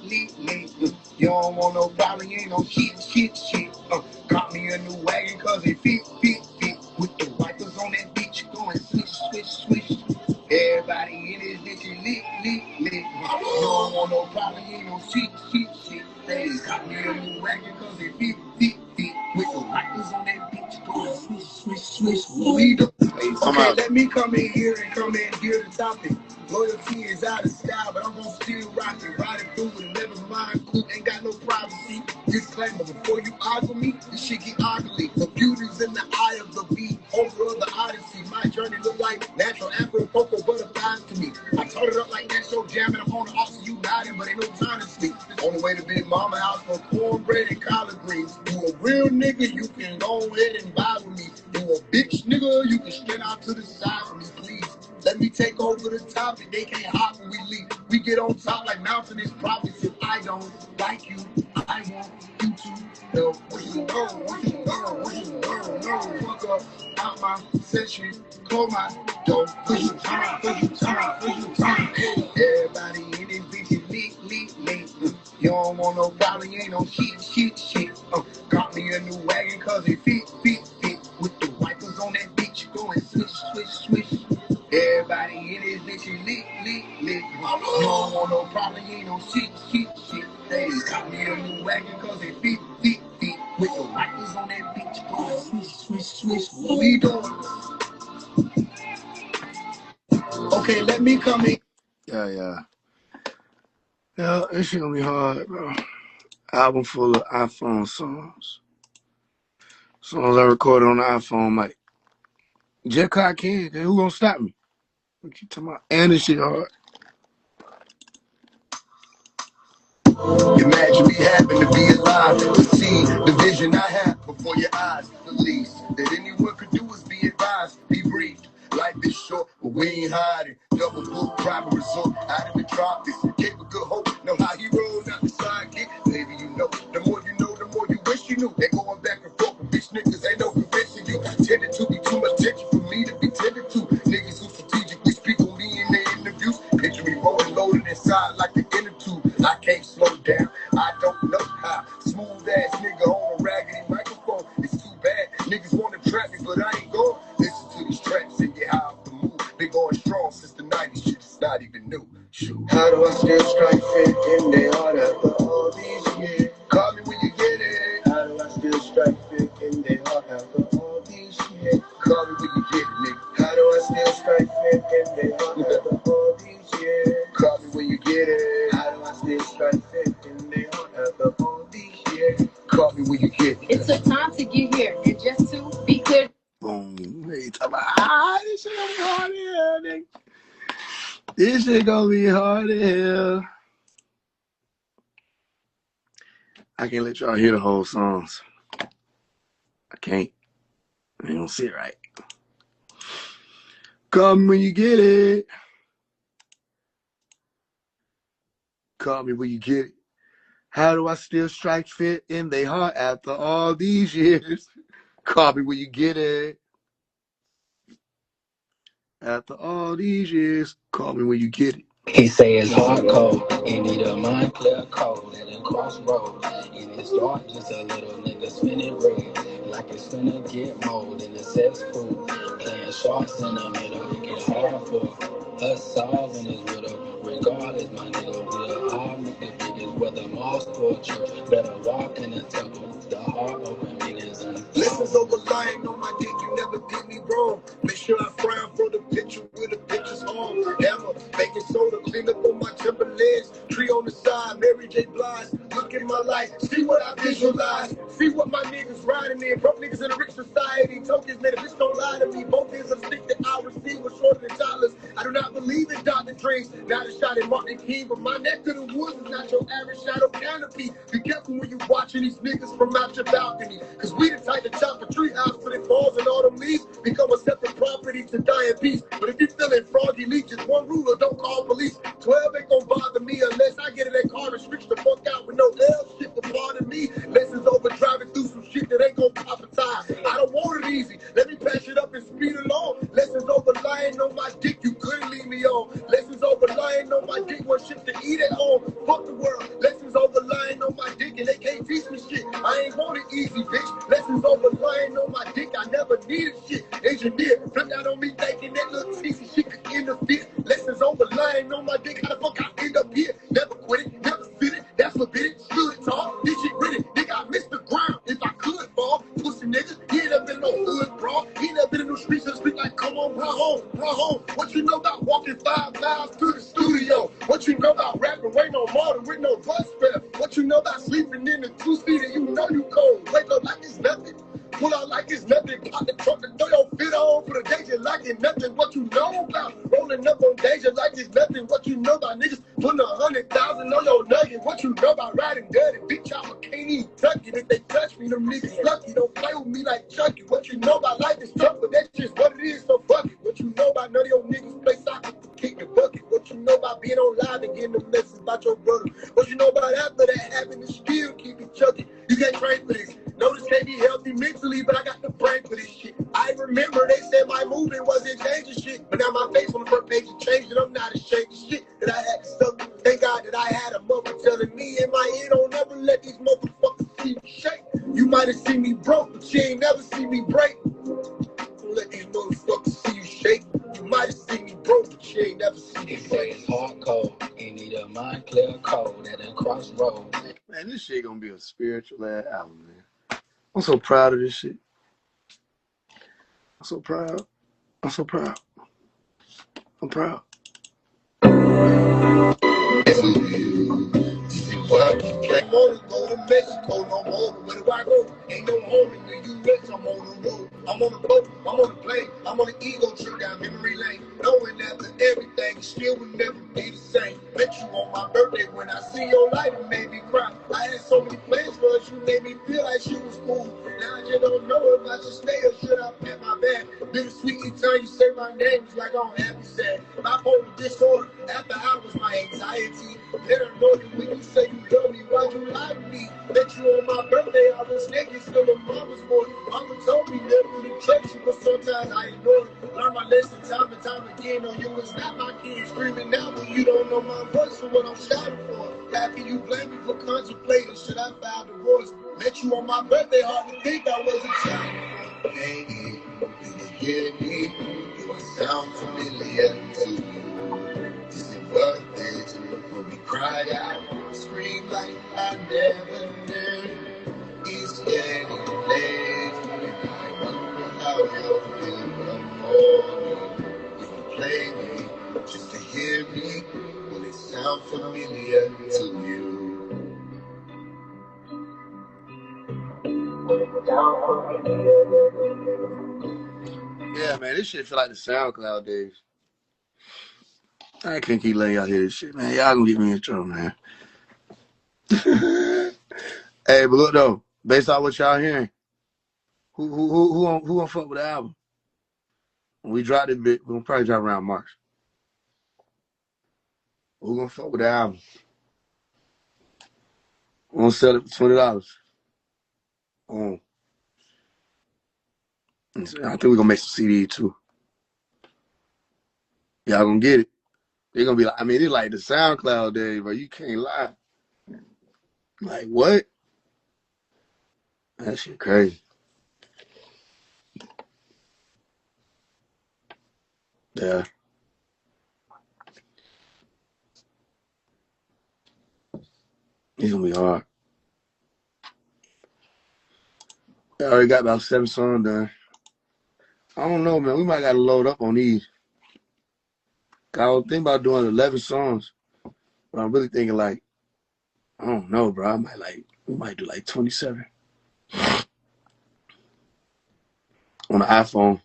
lit. You don't want no problem, you ain't no shit. Got me a new wagon, cause it fit. With the wipers on that bitch, going swish. Everybody in this bitch is lit. You don't want no problem, you ain't no shit. They got me a new wagon, cause it fit. With switch, we do. Okay, let me come in here and come in here the topic. Loyalty is out of style, but I'm gonna still rock it. Riding through with 11 mind cool, ain't got no privacy. Disclaimer, before you argue me, this shit get ugly. The beauty's in the eye of the beat, over of the odyssey. My journey look like natural apple and cocoa butterflies to me. I turn it up like that show jam and I'm on the ox you nodding, but ain't no time to sleep. On the way to Big Mama house for cornbread and collard greens. You a real nigga, you can go ahead and buy with me. You a bitch nigga, you can stand out to the side with me, please. Let me take over the topic. They can't hop when we leave. We get on top like mountainous prophets. If I don't like you, I want you to know. What you know, what you know, what you know. Fuck up out my session. Close my door. Push you time, push you time, push you time. Everybody in this bitch is lit. You don't want no problem, you ain't no shit. Got me a new wagon cause it fit. With the wipers on that bitch going swish. Everybody in this bitch is lit. You don't want no problem, you ain't no shit. Hey, got me a new wagon cause it fit. With the wipers on that bitch going swish. What we doing? Okay, let me come in. Yeah, this shit gonna be hard, bro. Album full of iPhone songs. Songs I recorded on the iPhone, Mike. Just cause I can, who gonna stop me? What you talking about? And this shit hard. Imagine me having to be alive to see the vision I have before your eyes. The least that anyone could do is be advised, be briefed. Life is short, but we ain't hiding. Double book, private resort, out in the tropics. Gave a good hope, know how he rolled, not the sidekick. Maybe you know, the more you wish you knew. They going back and forth, but bitch niggas ain't no convincing you. Tended to be too much tension for me to be tended to. Niggas who strategically speak on me in their interviews. Picture me rolling loaded inside like the inner tube. I can't slow down, I don't know how. Smooth ass nigga on a raggedy microphone. It's too bad, niggas wanna trap me, but I ain't going. Listen to these tracks and get high off the move. Been going strong since the 90s, shit is not even new. Shoot. How do I still strike fit in their heart after all these years? Call me when you get it. How do I still strike fit in their heart after all these years? Call me when you get it, nigga. How do I still strike fit in their heart after all these years? Call me when you get it. How do I still strike fit in their heart after all these years? Call me when you get it. It took time to get here, and just to be clear. Boom. Hey, talking about, this shit gonna be hard as hell, nigga. This shit gonna be hard as hell. I can't let y'all hear the whole songs. I can't. I ain't gonna see it right. Call me when you get it. Call me when you get it. How do I still strike fit in their heart after all these years? Call me when you get it. After all these years, call me when you get it. He say it's hard cold, he need a mind clear cold at a crossroad. And it's dark, just a little nigga spinning red, like it's finna get mold in the cesspool. Playing sharks in the middle, it get hard for us solving this riddle. Regardless, my nigga, we'll all make the biggest weather moss torture. Better walk in the temple, the heart open meanings and Lessons over lying on my dick, you never did me wrong. Make sure I frown for the picture with the picture's on. Hammer, baking soda, clean up on my Timberlands. Tree on the side, Mary J. Blige. Look at my life, see what I visualize. See what my niggas riding in. Broke niggas in a rich society. Tokens made a bitch don't lie to me. Both ends of stick that I receive was shorter than dollars. I do not believe in Dr. Dreams. Not a shot at Martin King, but my neck of the woods is not your average shadow canopy. Be careful when you watching these niggas from out your balcony. Cause we the type to chop a treehouse till it falls and autumn leaves become a separate property to die in peace. But if you feeling froggy leeches, one rule, don't call police. 12 ain't gonna bother me unless I get in that car and switch the fuck out with no L shit to pardon me. Lessons over driving through some shit that ain't gonna pop a tie. I don't want it easy. Let me pass it up and speed along. Lessons over lying on my dick, you couldn't leave me on. Lessons over lying on my dick, one shit to eat at home. Fuck the world. Lessons over lying on my dick and they can't teach me shit. I ain't want it easy, bitch. Lessons over lying on my dick, I never needed shit. Engineer, flipped out on me thinking that little cheesy shit could interfere. Lessons over lying on my dick, how the fuck I end up here? Never quit it, never sit it, that's forbidden. Stood tall, this shit gritty. Nigga, I missed the ground. If I could fall, pussy niggas, he ain't never been no hood, bro. He never been phone? What you know about walking 5 miles to the studio? What you know about rapping way no more with no bus fare? What you know about sleeping in the 2-seater? You know you cold. Wake up like it's nothing. Pull out like it's nothing. Pop the trunk and throw your fit on. Put a Deja like it's nothing. What you know about rolling up on Deja like it's nothing. What you know about niggas putting 100,000 on your nugget. What you know about riding dirty? Big chopper can't even tuck it. If they touch me, them niggas lucky. Don't play with me like Chucky. What you know about life is tough, but that's just what it is. So fuck it. What you know about none of your niggas play soccer to kick the bucket. What you know about being on live and getting a message about your brother. What you know about after that having to still keep it chucking. You can't train for this. No, this can't be healthy mentally, but I got the brain for this shit. I remember they said my movement wasn't changing shit, but now my face on the front page is changed, and I'm not ashamed of shit that I had to suffer. Thank God that I had a mother telling me in my ear, don't never let these motherfuckers see you shake. You might have seen me broke, but you ain't never seen me break. Don't let these motherfuckers see you shake. You might have seen me broke, but you ain't never seen me break. They say it's hardcore. You need a mind clear code at a crossroad. Man, this shit gonna be a spiritual ass album, man. I'm so proud of this shit. I'm so proud. I'm so proud. I'm proud. I'm on the go to Mexico, no more. Where do I go? Ain't no home in the U.S. I'm on the road. I'm on the boat. I'm on the plane. I'm on the ego trip down memory lane. Knowing after everything, it still would never be the same. Met you on my birthday. When I see your light, it made me cry. I had so many plans for us. You made me feel like she was cool. Now I just don't know if I should stay or should I pat my back. Bittersweet each time you say my name. It's like I'm happy sad. Bipolar disorder. After hours, my anxiety. Better know you when you say you love me. Why'd you lie to me? Met you on my birthday. I was naked, still a mama's boy. Mama told me never to trust you, but sometimes I ignore it. Learn my lesson time and time again. On you, it's not my kid screaming out, but you don't know my voice or what I'm shouting for. How can you blame me for contemplating? Should I file divorce? Met you on my birthday. Hard to think I was a child. Hey, you can hear me. Do I sound familiar to you? Is it worth it when we cry out, scream like I never did? It's getting late, and I wonder how you'll feel the morning. When you play me, just to hear me, will it sound familiar to you? Yeah, man, this shit feel like the SoundCloud days. I can't keep letting y'all hear this shit, man. Y'all gonna get me in trouble, man. Hey, but look though, based on what y'all hearing, who gonna fuck with the album? When we drop this bit, we're gonna probably drop around March. Who gonna fuck with the album? We're gonna sell it for $20. I think we're gonna make some CD too. Y'all gonna get it. They're gonna be like, I mean, it's like the SoundCloud days, but you can't lie. Like, what? That shit crazy. Yeah. It's gonna be hard. I already got about 7 songs done. I don't know, man. We might gotta load up on these. I was thinking about doing 11 songs, but I'm really thinking like, I don't know, bro. We might do like 27 on the iPhone.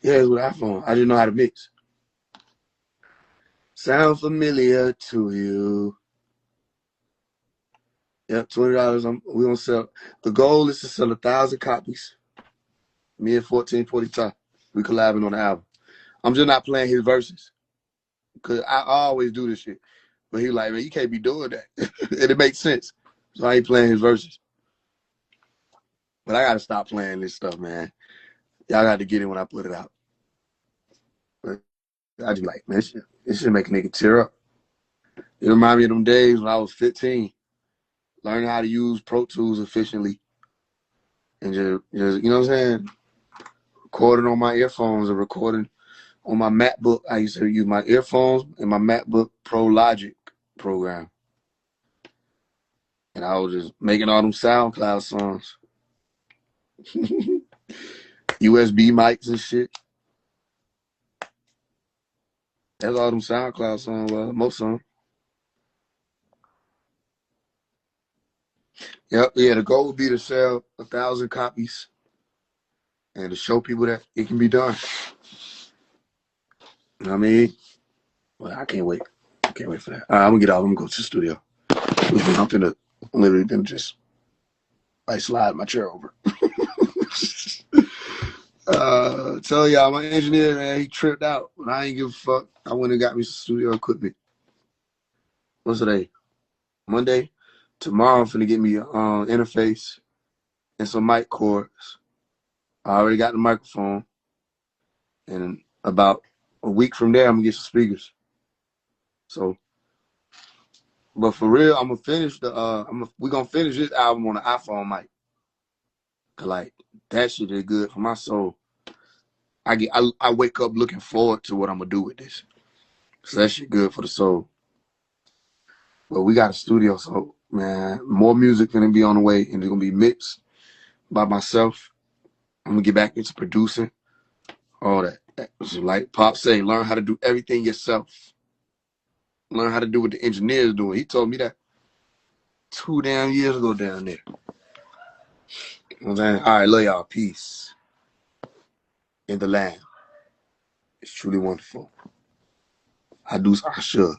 Yeah, it's with iPhone. I didn't know how to mix. Sound familiar to you? Yep, $20. We gonna sell. The goal is to sell 1,000 copies. Me and 1440 Top. We collabing on the album. I'm just not playing his verses. Cause I always do this shit. But he like, man, you can't be doing that. And it makes sense. So I ain't playing his verses. But I gotta stop playing this stuff, man. Y'all got to get it when I put it out. But I just like, man, this should make a nigga tear up. It remind me of them days when I was 15, learning how to use Pro Tools efficiently. And just you know what I'm saying? Recording on my earphones and recording on my MacBook. I used to use my earphones and my MacBook Pro Logic program. And I was just making all them SoundCloud songs. USB mics and shit. That's all them SoundCloud songs, most of them. Yep, yeah, the goal would be to sell 1,000 copies and to show people that it can be done. You know what I mean? Well, I can't wait. I can't wait for that. All right, I'm gonna get out. I'm gonna go to the studio. I'm literally gonna just like slide my chair over. Tell y'all, my engineer, man, he tripped out. When I ain't give a fuck, I went and got me some studio equipment. What's today? Monday? Tomorrow I'm finna get me an interface and some mic cords. I already got the microphone. And about a week from there, I'm gonna get some speakers. So, but for real, I'm gonna finish we're gonna finish this album on the iPhone mic. Cause like that shit is good for my soul. I wake up looking forward to what I'm gonna do with this. So that shit good for the soul. But we got a studio, so man, more music gonna be on the way, and it's gonna be mixed by myself. I'm gonna get back into producing, all that. So like Pop say, learn how to do everything yourself. Learn how to do what the engineer's doing. He told me that 2 damn years ago down there. You know what I'm saying? All right, love y'all. Peace in the land. It's truly wonderful. I should.